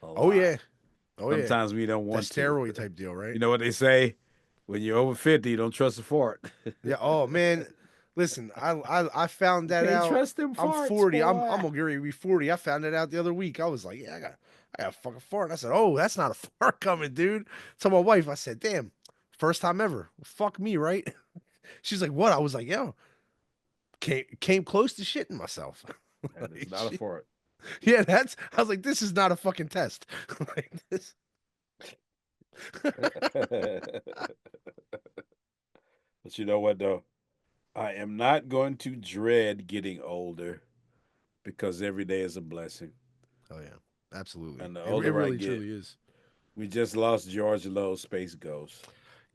[SPEAKER 3] a
[SPEAKER 1] Oh
[SPEAKER 3] lot.
[SPEAKER 1] yeah. Oh yeah.
[SPEAKER 3] Sometimes we don't
[SPEAKER 1] That
[SPEAKER 3] want to.
[SPEAKER 1] steroid type deal, right?
[SPEAKER 3] You know what they say? When you're over 50, you don't trust a fart.
[SPEAKER 1] Yeah. Oh man, listen, I found
[SPEAKER 3] You
[SPEAKER 1] that
[SPEAKER 3] can't
[SPEAKER 1] out.
[SPEAKER 3] trust them
[SPEAKER 1] I'm
[SPEAKER 3] farts,
[SPEAKER 1] 40. I'm
[SPEAKER 3] boy.
[SPEAKER 1] gonna get ready to be 40. I found it out the other week. I was like, yeah, I got a fucking fart. I said, oh, that's not a fart coming, dude. To my wife, I said, damn, first time ever. Fuck me, right? She's like, what? I was like, yo, came close to shitting myself.
[SPEAKER 3] That is
[SPEAKER 1] Like,
[SPEAKER 3] not a fart.
[SPEAKER 1] yeah, that's. I was like, this is not a fucking test. Like this.
[SPEAKER 3] But you know what, though? I am not going to dread getting older because every day is a blessing.
[SPEAKER 1] Oh yeah, absolutely.
[SPEAKER 3] And the
[SPEAKER 1] It
[SPEAKER 3] older I
[SPEAKER 1] really
[SPEAKER 3] get,
[SPEAKER 1] truly is.
[SPEAKER 3] we just lost George Lowe, Space Ghost.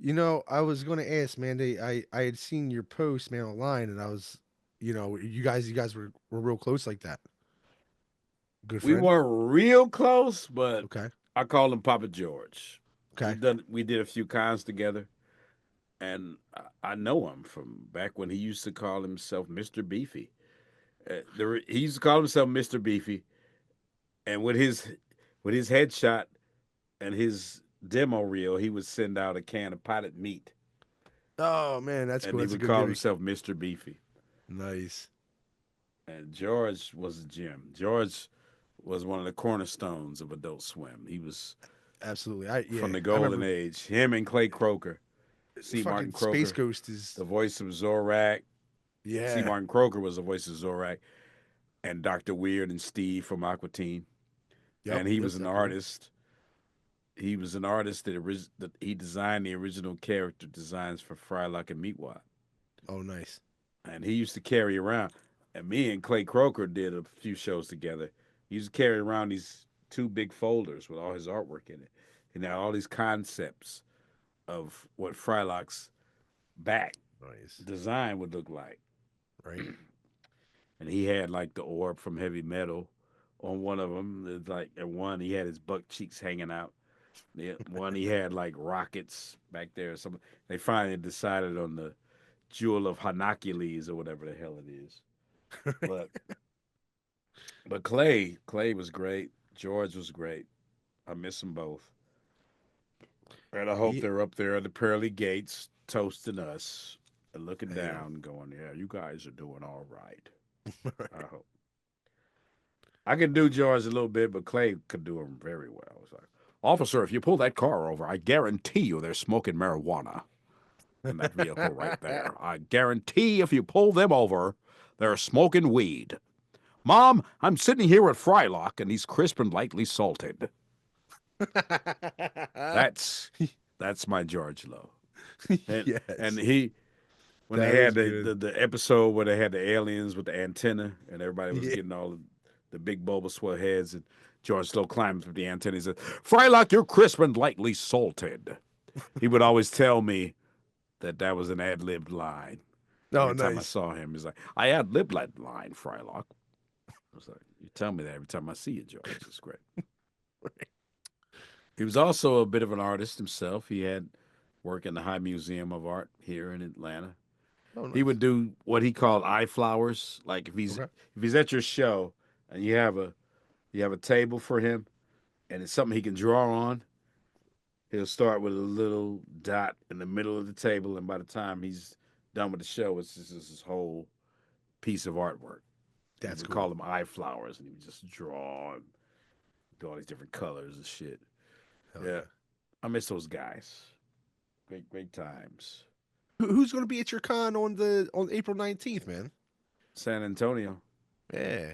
[SPEAKER 1] You know, I was going to ask, man. I had seen your post, man, online, and I was, you guys were real close like that. Good
[SPEAKER 3] We
[SPEAKER 1] friend.
[SPEAKER 3] weren't real close, but
[SPEAKER 1] Okay.
[SPEAKER 3] I called him Papa George.
[SPEAKER 1] Okay.
[SPEAKER 3] We did a few cons together, and I know him from back when he used to call himself Mr. Beefy. He used to call himself Mr. Beefy, and with his headshot and his demo reel, he would send out a can of potted meat,
[SPEAKER 1] Oh man, that's cool.
[SPEAKER 3] and he
[SPEAKER 1] That's a
[SPEAKER 3] would
[SPEAKER 1] good
[SPEAKER 3] call
[SPEAKER 1] gimmick.
[SPEAKER 3] himself Mr. Beefy.
[SPEAKER 1] Nice.
[SPEAKER 3] And George was a gem. George was one of the cornerstones of Adult Swim. He was
[SPEAKER 1] Absolutely. I
[SPEAKER 3] from
[SPEAKER 1] yeah.
[SPEAKER 3] the
[SPEAKER 1] I
[SPEAKER 3] golden
[SPEAKER 1] remember
[SPEAKER 3] age. Him and Clay Croker, C.
[SPEAKER 1] fucking
[SPEAKER 3] Martin
[SPEAKER 1] Space
[SPEAKER 3] Croker,
[SPEAKER 1] Ghost is
[SPEAKER 3] the voice of Zorak. C.
[SPEAKER 1] yeah.
[SPEAKER 3] Martin Croker was the voice of Zorak, and Dr. Weird and Steve from Aqua Teen.
[SPEAKER 1] Yep.
[SPEAKER 3] And he
[SPEAKER 1] Yep.
[SPEAKER 3] was an
[SPEAKER 1] Definitely.
[SPEAKER 3] artist. He was an artist that he designed the original character designs for Frylock and Meatwad.
[SPEAKER 1] Oh, nice.
[SPEAKER 3] And he used to carry around. And me and Clay Croker did a few shows together. He used to carry around these 2 big folders with all his artwork in it. And had all these concepts of what Frylock's back
[SPEAKER 1] Nice.
[SPEAKER 3] design would look like.
[SPEAKER 1] Right.
[SPEAKER 3] And he had like the orb from Heavy Metal on one of them. It's like and one he had his buck cheeks hanging out. The one he had like rockets back there or something. They finally decided on jewel of Hanacules or whatever the hell it is. But Clay was great. George was great. I miss them both. And I hope
[SPEAKER 1] Yeah.
[SPEAKER 3] they're up there at the pearly gates toasting us and looking
[SPEAKER 1] Hey, yo.
[SPEAKER 3] down, going, "Yeah, you guys are doing all right." I hope. I could do George a little bit, but Clay could do him very well. It's like, "Officer, if you pull that car over, I guarantee you they're smoking marijuana in that vehicle right there. I guarantee if you pull them over, they're smoking weed. Mom, I'm sitting here with Frylock, and he's crisp and lightly salted." That's that's my George Lowe. And
[SPEAKER 1] Yes.
[SPEAKER 3] he when they
[SPEAKER 1] That
[SPEAKER 3] had
[SPEAKER 1] was
[SPEAKER 3] the,
[SPEAKER 1] good.
[SPEAKER 3] the the episode where they had the aliens with the antenna and everybody was
[SPEAKER 1] Yeah.
[SPEAKER 3] getting all the big Bulbasaur heads and George Lowe climbs with the antenna. He said, "Frylock, you're crisp and lightly salted." He would always tell me that was an ad-libbed line.
[SPEAKER 1] Oh,
[SPEAKER 3] Every time I
[SPEAKER 1] nice.
[SPEAKER 3] saw him, he's like, "I ad-libbed that line, Frylock." I was like, "You tell me that every time I see you, George. It's great." He was also a bit of an artist himself. He had work in the High Museum of Art here in Atlanta.
[SPEAKER 1] Oh,
[SPEAKER 3] He
[SPEAKER 1] nice.
[SPEAKER 3] would do what he called eye flowers. Like
[SPEAKER 1] Okay.
[SPEAKER 3] if he's at your show and you have a table for him and it's something he can draw on, he'll start with a little dot in the middle of the table, and by the time he's done with the show, it's just this whole piece of artwork. He
[SPEAKER 1] That's
[SPEAKER 3] would call
[SPEAKER 1] cool.
[SPEAKER 3] them eye flowers, and he would just draw and do all these different colors and shit.
[SPEAKER 1] Hell
[SPEAKER 3] Yeah,
[SPEAKER 1] yeah.
[SPEAKER 3] I miss those guys. Great times.
[SPEAKER 1] Who's going to be at your con on April 19th, man?
[SPEAKER 3] San Antonio.
[SPEAKER 1] Yeah.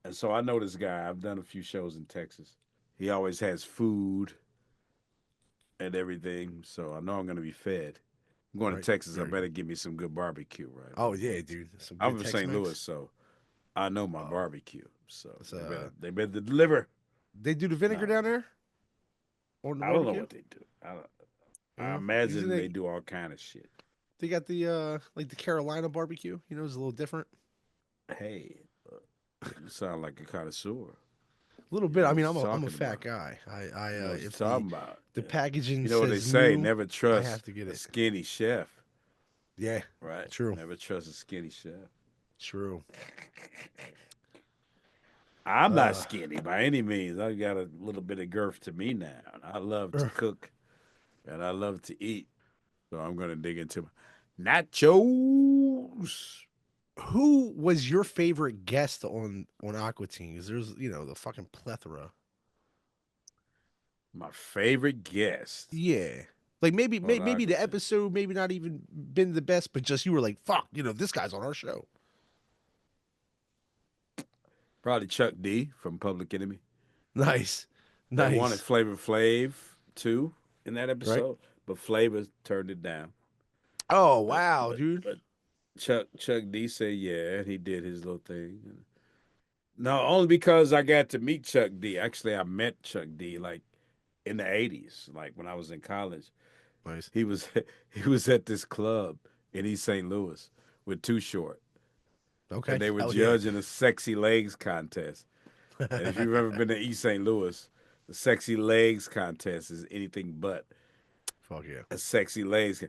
[SPEAKER 3] And so I know this guy. I've done a few shows in Texas. He always has food and everything, so I know I'm going to be fed. I'm going to
[SPEAKER 1] Right.
[SPEAKER 3] Texas. I
[SPEAKER 1] Very.
[SPEAKER 3] better give me some good barbecue, right?
[SPEAKER 1] Oh yeah, dude. Some
[SPEAKER 3] I'm
[SPEAKER 1] good
[SPEAKER 3] from St. Louis,
[SPEAKER 1] Tex-Mex.
[SPEAKER 3] so I know my
[SPEAKER 1] Oh,
[SPEAKER 3] barbecue. So
[SPEAKER 1] it's
[SPEAKER 3] they better deliver.
[SPEAKER 1] they do the vinegar
[SPEAKER 3] Nah,
[SPEAKER 1] down there on the
[SPEAKER 3] I don't know
[SPEAKER 1] barbecue.
[SPEAKER 3] what they do. I
[SPEAKER 1] Yeah.
[SPEAKER 3] imagine they
[SPEAKER 1] Usually
[SPEAKER 3] do all kind of shit.
[SPEAKER 1] they got the like the Carolina barbecue. You know, it's a little different.
[SPEAKER 3] Hey, you sound like a connoisseur.
[SPEAKER 1] A little
[SPEAKER 3] You
[SPEAKER 1] bit.
[SPEAKER 3] know
[SPEAKER 1] I
[SPEAKER 3] what
[SPEAKER 1] mean,
[SPEAKER 3] you're
[SPEAKER 1] I'm a
[SPEAKER 3] talking
[SPEAKER 1] fat
[SPEAKER 3] about.
[SPEAKER 1] guy. I
[SPEAKER 3] You know what
[SPEAKER 1] if
[SPEAKER 3] you're talking about.
[SPEAKER 1] the
[SPEAKER 3] Yeah.
[SPEAKER 1] packaging
[SPEAKER 3] You know what they
[SPEAKER 1] says
[SPEAKER 3] say?
[SPEAKER 1] new,
[SPEAKER 3] Never
[SPEAKER 1] I
[SPEAKER 3] trust
[SPEAKER 1] have to get
[SPEAKER 3] a
[SPEAKER 1] it.
[SPEAKER 3] skinny chef,
[SPEAKER 1] Yeah.
[SPEAKER 3] right?
[SPEAKER 1] True.
[SPEAKER 3] Never trust a skinny chef.
[SPEAKER 1] True.
[SPEAKER 3] I'm not
[SPEAKER 1] Uh.
[SPEAKER 3] skinny by any means. I got a little bit of girth to me now. I love to cook and I love to eat. So I'm going to dig into nachos.
[SPEAKER 1] Who was your favorite guest on Aqua Teen? 'Cause there's the fucking plethora.
[SPEAKER 3] My favorite guest
[SPEAKER 1] Yeah. Like maybe
[SPEAKER 3] on
[SPEAKER 1] maybe the
[SPEAKER 3] Aqua.
[SPEAKER 1] episode maybe not even been the best, but just you were like, fuck, this guy's on our show.
[SPEAKER 3] Probably Chuck D from Public Enemy.
[SPEAKER 1] Nice.
[SPEAKER 3] They wanted
[SPEAKER 1] Nice.
[SPEAKER 3] Flavor Flav too in that
[SPEAKER 1] Right?
[SPEAKER 3] episode, but Flavor turned it down.
[SPEAKER 1] Oh
[SPEAKER 3] But
[SPEAKER 1] wow,
[SPEAKER 3] but
[SPEAKER 1] dude.
[SPEAKER 3] but Chuck D said yeah, and he did his little thing. No, only because I got to meet Chuck D. Actually, I met Chuck D like in the '80s, like when I was in college.
[SPEAKER 1] Nice.
[SPEAKER 3] He was he was at this club in East St. Louis with Too Short, and
[SPEAKER 1] Okay.
[SPEAKER 3] they were
[SPEAKER 1] Hell yeah.
[SPEAKER 3] judging a sexy legs contest. And if you've ever been to East St. Louis, the sexy legs contest is anything but
[SPEAKER 1] Fuck yeah.
[SPEAKER 3] a sexy legs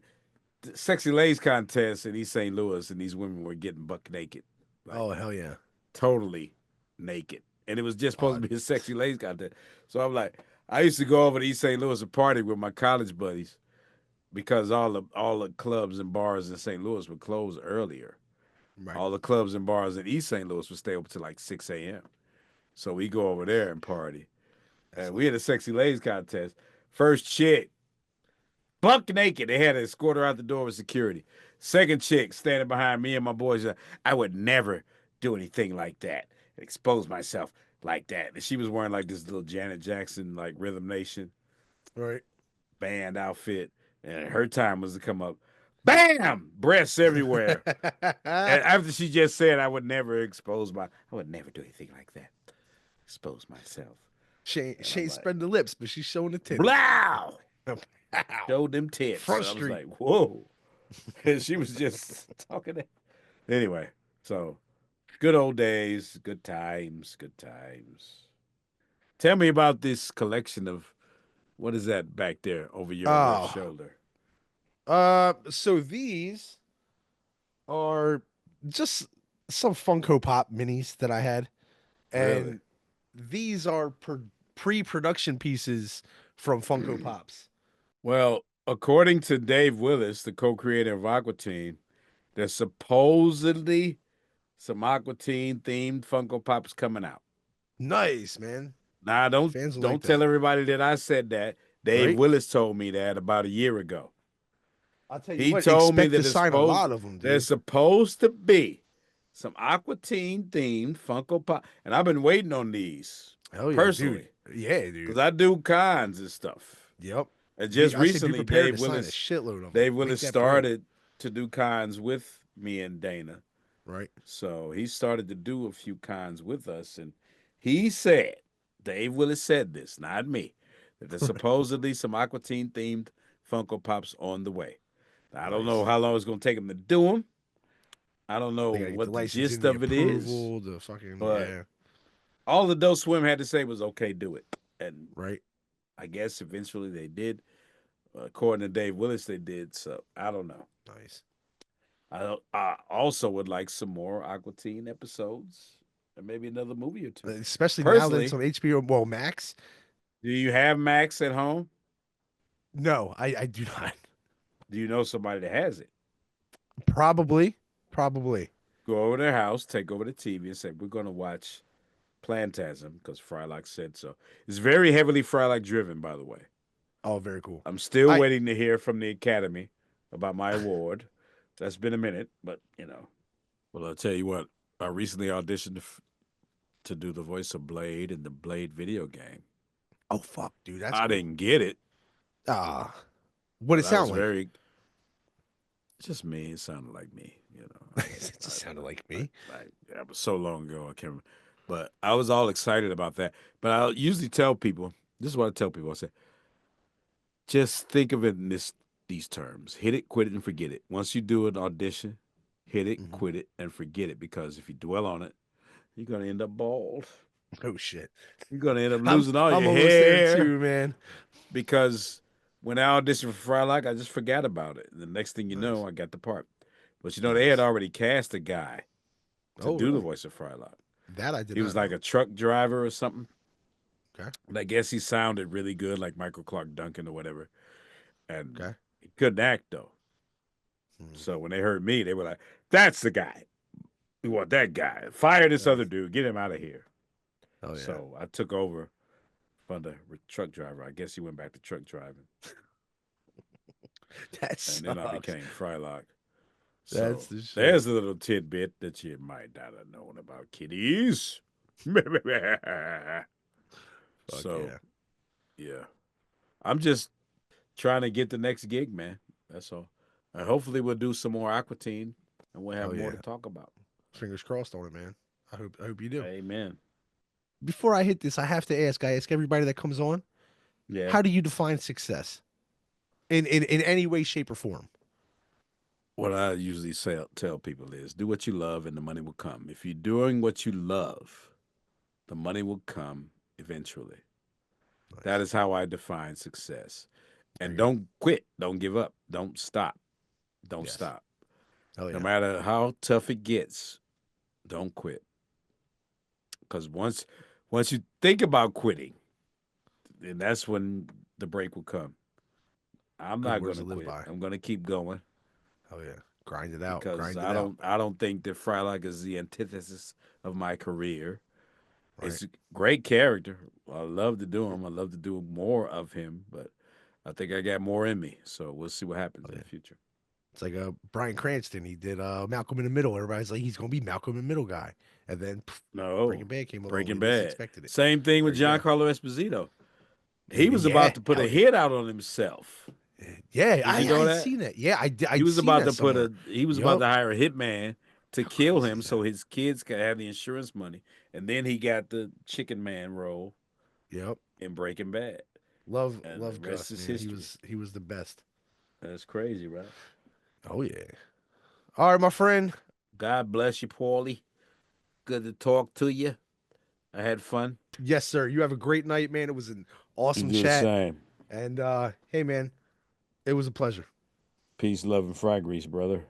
[SPEAKER 3] contest in East St. Louis, and these women were getting buck naked, like
[SPEAKER 1] Oh hell yeah.
[SPEAKER 3] totally naked, and it was just supposed
[SPEAKER 1] Uh,
[SPEAKER 3] to be a sexy legs contest. So I'm like, I used to go over to East St. Louis to party with my college buddies because all the clubs and bars in St. Louis would close earlier.
[SPEAKER 1] right.
[SPEAKER 3] All the clubs and bars in East St. Louis would stay open till like 6 a.m. So we go over there and party.
[SPEAKER 1] That's
[SPEAKER 3] And we
[SPEAKER 1] lit.
[SPEAKER 3] had a sexy ladies contest. First chick, buck naked. They had to escort her out the door with security. Second chick standing behind me and my boys. I would never do anything like that. Expose myself like that. And she was wearing like this little Janet Jackson, like Rhythm Nation
[SPEAKER 1] Right.
[SPEAKER 3] band outfit. And her time was to come up. Bam! Breasts everywhere. And after she just said, I would never do anything like that. Expose myself. And
[SPEAKER 1] She
[SPEAKER 3] I'm
[SPEAKER 1] ain't
[SPEAKER 3] like,
[SPEAKER 1] spreading the lips, but she's showing the titties.
[SPEAKER 3] blow!
[SPEAKER 1] Ow.
[SPEAKER 3] Showed them tits.
[SPEAKER 1] Front
[SPEAKER 3] So I was
[SPEAKER 1] Street.
[SPEAKER 3] like, whoa. And she was just talking. Anyway, so good old days, good times, good times. Tell me about this collection of what is that back there over your left
[SPEAKER 1] Oh.
[SPEAKER 3] shoulder?
[SPEAKER 1] So these are just some Funko Pop minis that I had,
[SPEAKER 3] Really?
[SPEAKER 1] and these are pre-production pieces from Funko Pops.
[SPEAKER 3] Well, according to Dave Willis, the co-creator of Aqua Teen, there's supposedly some Aqua Teen themed Funko Pops coming out.
[SPEAKER 1] Nice, man.
[SPEAKER 3] Now, don't
[SPEAKER 1] Fans will like
[SPEAKER 3] don't tell
[SPEAKER 1] that,
[SPEAKER 3] everybody that I said that. Dave
[SPEAKER 1] right?
[SPEAKER 3] Willis told me that about a year ago.
[SPEAKER 1] I'll tell you
[SPEAKER 3] He
[SPEAKER 1] what.
[SPEAKER 3] told me
[SPEAKER 1] Expect to
[SPEAKER 3] that
[SPEAKER 1] sign a lot of them,
[SPEAKER 3] there's
[SPEAKER 1] dude.
[SPEAKER 3] supposed to be some Aqua Teen themed Funko Pop, and I've been waiting on these
[SPEAKER 1] Hell yeah, dude.
[SPEAKER 3] personally
[SPEAKER 1] Yeah,
[SPEAKER 3] because
[SPEAKER 1] dude.
[SPEAKER 3] I do cons and stuff.
[SPEAKER 1] Yep.
[SPEAKER 3] And just
[SPEAKER 1] I say be
[SPEAKER 3] recently,
[SPEAKER 1] prepared to sign a shitload of them.
[SPEAKER 3] Dave
[SPEAKER 1] Make
[SPEAKER 3] Willis
[SPEAKER 1] that bread,
[SPEAKER 3] started to do cons with me and Dana.
[SPEAKER 1] right?
[SPEAKER 3] So he started to do a few cons with us, and he said, Dave Willis said this, not me, that there's supposedly some Aqua Teen themed Funko Pops on the way. Now, I don't know
[SPEAKER 1] Nice.
[SPEAKER 3] how long it's going to take him to do them. I don't know
[SPEAKER 1] They gotta get the
[SPEAKER 3] what the
[SPEAKER 1] licensing,
[SPEAKER 3] gist
[SPEAKER 1] the
[SPEAKER 3] of it is,
[SPEAKER 1] approval, the fucking
[SPEAKER 3] but
[SPEAKER 1] yeah,
[SPEAKER 3] all Adult Swim had to say was, okay, do it. And
[SPEAKER 1] right.
[SPEAKER 3] I guess eventually they did. According to Dave Willis, they did. So I don't know.
[SPEAKER 1] Nice.
[SPEAKER 3] I also would like some more Aqua Teen episodes and maybe another movie or two.
[SPEAKER 1] Especially now that it's
[SPEAKER 3] Personally,
[SPEAKER 1] on HBO, well, Max.
[SPEAKER 3] do you have Max at home?
[SPEAKER 1] No, I do not.
[SPEAKER 3] Do you know somebody that has it?
[SPEAKER 1] Probably, probably.
[SPEAKER 3] Go over to their house, take over the TV, and say, we're going to watch Plantasm because Frylock said so. It's very heavily Frylock driven, by the way.
[SPEAKER 1] Oh, very cool.
[SPEAKER 3] I'm still
[SPEAKER 1] I
[SPEAKER 3] waiting to hear from the Academy about my award. That's been a minute, but you know. Well, I'll tell you what. I recently auditioned to do the voice of Blade in the Blade video game.
[SPEAKER 1] oh fuck, dude, that's
[SPEAKER 3] I
[SPEAKER 1] cool.
[SPEAKER 3] didn't get it,
[SPEAKER 1] Ah, what it
[SPEAKER 3] but I was
[SPEAKER 1] sound like?
[SPEAKER 3] very just me. It sounded like me, you know.
[SPEAKER 1] It just sounded like me.
[SPEAKER 3] That was so long ago. I can't remember. But I was all excited about that. But I usually tell people. This is what I tell people. I say, just think of it in these terms: hit it, quit it, and forget it. Once you do an audition, hit it,
[SPEAKER 1] Mhm.
[SPEAKER 3] quit it, and forget it. Because if you dwell on it, you're gonna end up bald.
[SPEAKER 1] Oh shit,
[SPEAKER 3] You're gonna end up losing all
[SPEAKER 1] I'm
[SPEAKER 3] your
[SPEAKER 1] almost there
[SPEAKER 3] hair.
[SPEAKER 1] too, man.
[SPEAKER 3] Because when I auditioned for Frylock, I just forgot about it. The next thing you
[SPEAKER 1] Nice,
[SPEAKER 3] know, I got the part. But you know, they had
[SPEAKER 1] nice.
[SPEAKER 3] already cast a guy to
[SPEAKER 1] Oh,
[SPEAKER 3] do the
[SPEAKER 1] really?
[SPEAKER 3] voice of Frylock.
[SPEAKER 1] That I did
[SPEAKER 3] He was
[SPEAKER 1] not
[SPEAKER 3] like
[SPEAKER 1] know.
[SPEAKER 3] a truck driver or something.
[SPEAKER 1] Okay,
[SPEAKER 3] And I guess he sounded really good, like Michael Clark Duncan or whatever. And
[SPEAKER 1] okay.
[SPEAKER 3] he couldn't act though.
[SPEAKER 1] Hmm.
[SPEAKER 3] So when they heard me, they were like, "That's the guy. We want that guy. Fire this other
[SPEAKER 1] Nice.
[SPEAKER 3] dude. Get him out of here."
[SPEAKER 1] Oh yeah,
[SPEAKER 3] So I took over from the truck driver. I guess he went back to truck driving,
[SPEAKER 1] that
[SPEAKER 3] and then I
[SPEAKER 1] sucks.
[SPEAKER 3] became Frylock.
[SPEAKER 1] That's
[SPEAKER 3] So
[SPEAKER 1] the shit.
[SPEAKER 3] there's a little tidbit that you might not have known about kitties.
[SPEAKER 1] Fuck
[SPEAKER 3] So
[SPEAKER 1] yeah.
[SPEAKER 3] yeah, I'm just trying to get the next gig, man. That's all. And hopefully we'll do some more Aqua Teen and we'll have
[SPEAKER 1] Hell
[SPEAKER 3] more
[SPEAKER 1] yeah.
[SPEAKER 3] to talk about.
[SPEAKER 1] Fingers crossed on it, man. I hope you do.
[SPEAKER 3] Amen.
[SPEAKER 1] Before I hit this, I have to ask. I ask everybody that comes on,
[SPEAKER 3] Yeah.
[SPEAKER 1] how do you define success in any way, shape, or form?
[SPEAKER 3] What I usually tell people is do what you love and the money will come. If you're doing what you love, the money will come eventually. That
[SPEAKER 1] Nice.
[SPEAKER 3] is how I define success.
[SPEAKER 1] There
[SPEAKER 3] And
[SPEAKER 1] you go.
[SPEAKER 3] don't quit. Don't give up. Don't stop. Don't
[SPEAKER 1] Yes.
[SPEAKER 3] stop.
[SPEAKER 1] Hell
[SPEAKER 3] No
[SPEAKER 1] yeah.
[SPEAKER 3] matter how tough it gets, don't quit. Because once you think about quitting, then that's when the break will come. I'm
[SPEAKER 1] Good
[SPEAKER 3] not
[SPEAKER 1] words
[SPEAKER 3] gonna
[SPEAKER 1] to live
[SPEAKER 3] quit.
[SPEAKER 1] by.
[SPEAKER 3] I'm gonna keep going
[SPEAKER 1] Hell yeah. Grind it out.
[SPEAKER 3] because
[SPEAKER 1] Grind it out.
[SPEAKER 3] I don't think that Frylock is the antithesis of my career.
[SPEAKER 1] Right.
[SPEAKER 3] It's a great character. I love to do him. I love to do more of him, but I think I got more in me. So we'll see what happens
[SPEAKER 1] Hell
[SPEAKER 3] in
[SPEAKER 1] yeah.
[SPEAKER 3] the future.
[SPEAKER 1] It's like Brian Cranston. He did Malcolm in the Middle. Everybody's like, he's gonna be Malcolm in the Middle guy. And then
[SPEAKER 3] No,
[SPEAKER 1] Breaking Bad came along.
[SPEAKER 3] Breaking
[SPEAKER 1] He least
[SPEAKER 3] Bad.
[SPEAKER 1] expected it.
[SPEAKER 3] Same thing
[SPEAKER 1] There
[SPEAKER 3] with
[SPEAKER 1] you go.
[SPEAKER 3] Giancarlo Esposito. He
[SPEAKER 1] And
[SPEAKER 3] was
[SPEAKER 1] yeah,
[SPEAKER 3] about to put
[SPEAKER 1] hell
[SPEAKER 3] a
[SPEAKER 1] yeah.
[SPEAKER 3] hit out on himself.
[SPEAKER 1] Yeah,
[SPEAKER 3] Did you
[SPEAKER 1] I
[SPEAKER 3] know
[SPEAKER 1] had
[SPEAKER 3] that?
[SPEAKER 1] seen that. Yeah,
[SPEAKER 3] He
[SPEAKER 1] I'd
[SPEAKER 3] was
[SPEAKER 1] seen
[SPEAKER 3] about
[SPEAKER 1] that
[SPEAKER 3] to put
[SPEAKER 1] somewhere.
[SPEAKER 3] a he was about
[SPEAKER 1] Yup.
[SPEAKER 3] to hire a hitman to
[SPEAKER 1] How
[SPEAKER 3] kill
[SPEAKER 1] crazy
[SPEAKER 3] him
[SPEAKER 1] is
[SPEAKER 3] so
[SPEAKER 1] that?
[SPEAKER 3] his kids could have the insurance money. And then he got the chicken man role
[SPEAKER 1] Yep.
[SPEAKER 3] in Breaking Bad. And the
[SPEAKER 1] Love
[SPEAKER 3] rest
[SPEAKER 1] Gus,
[SPEAKER 3] is
[SPEAKER 1] man.
[SPEAKER 3] history.
[SPEAKER 1] He was the best.
[SPEAKER 3] That's crazy, right?
[SPEAKER 1] Oh yeah. All right, my friend.
[SPEAKER 3] God bless you, Paulie. Good to talk to you. I had fun.
[SPEAKER 1] Yes, sir. You have a great night, man. It was an
[SPEAKER 3] You
[SPEAKER 1] awesome
[SPEAKER 3] do the
[SPEAKER 1] chat.
[SPEAKER 3] same.
[SPEAKER 1] And hey man, it was a pleasure.
[SPEAKER 3] Peace, love, and fry grease, brother.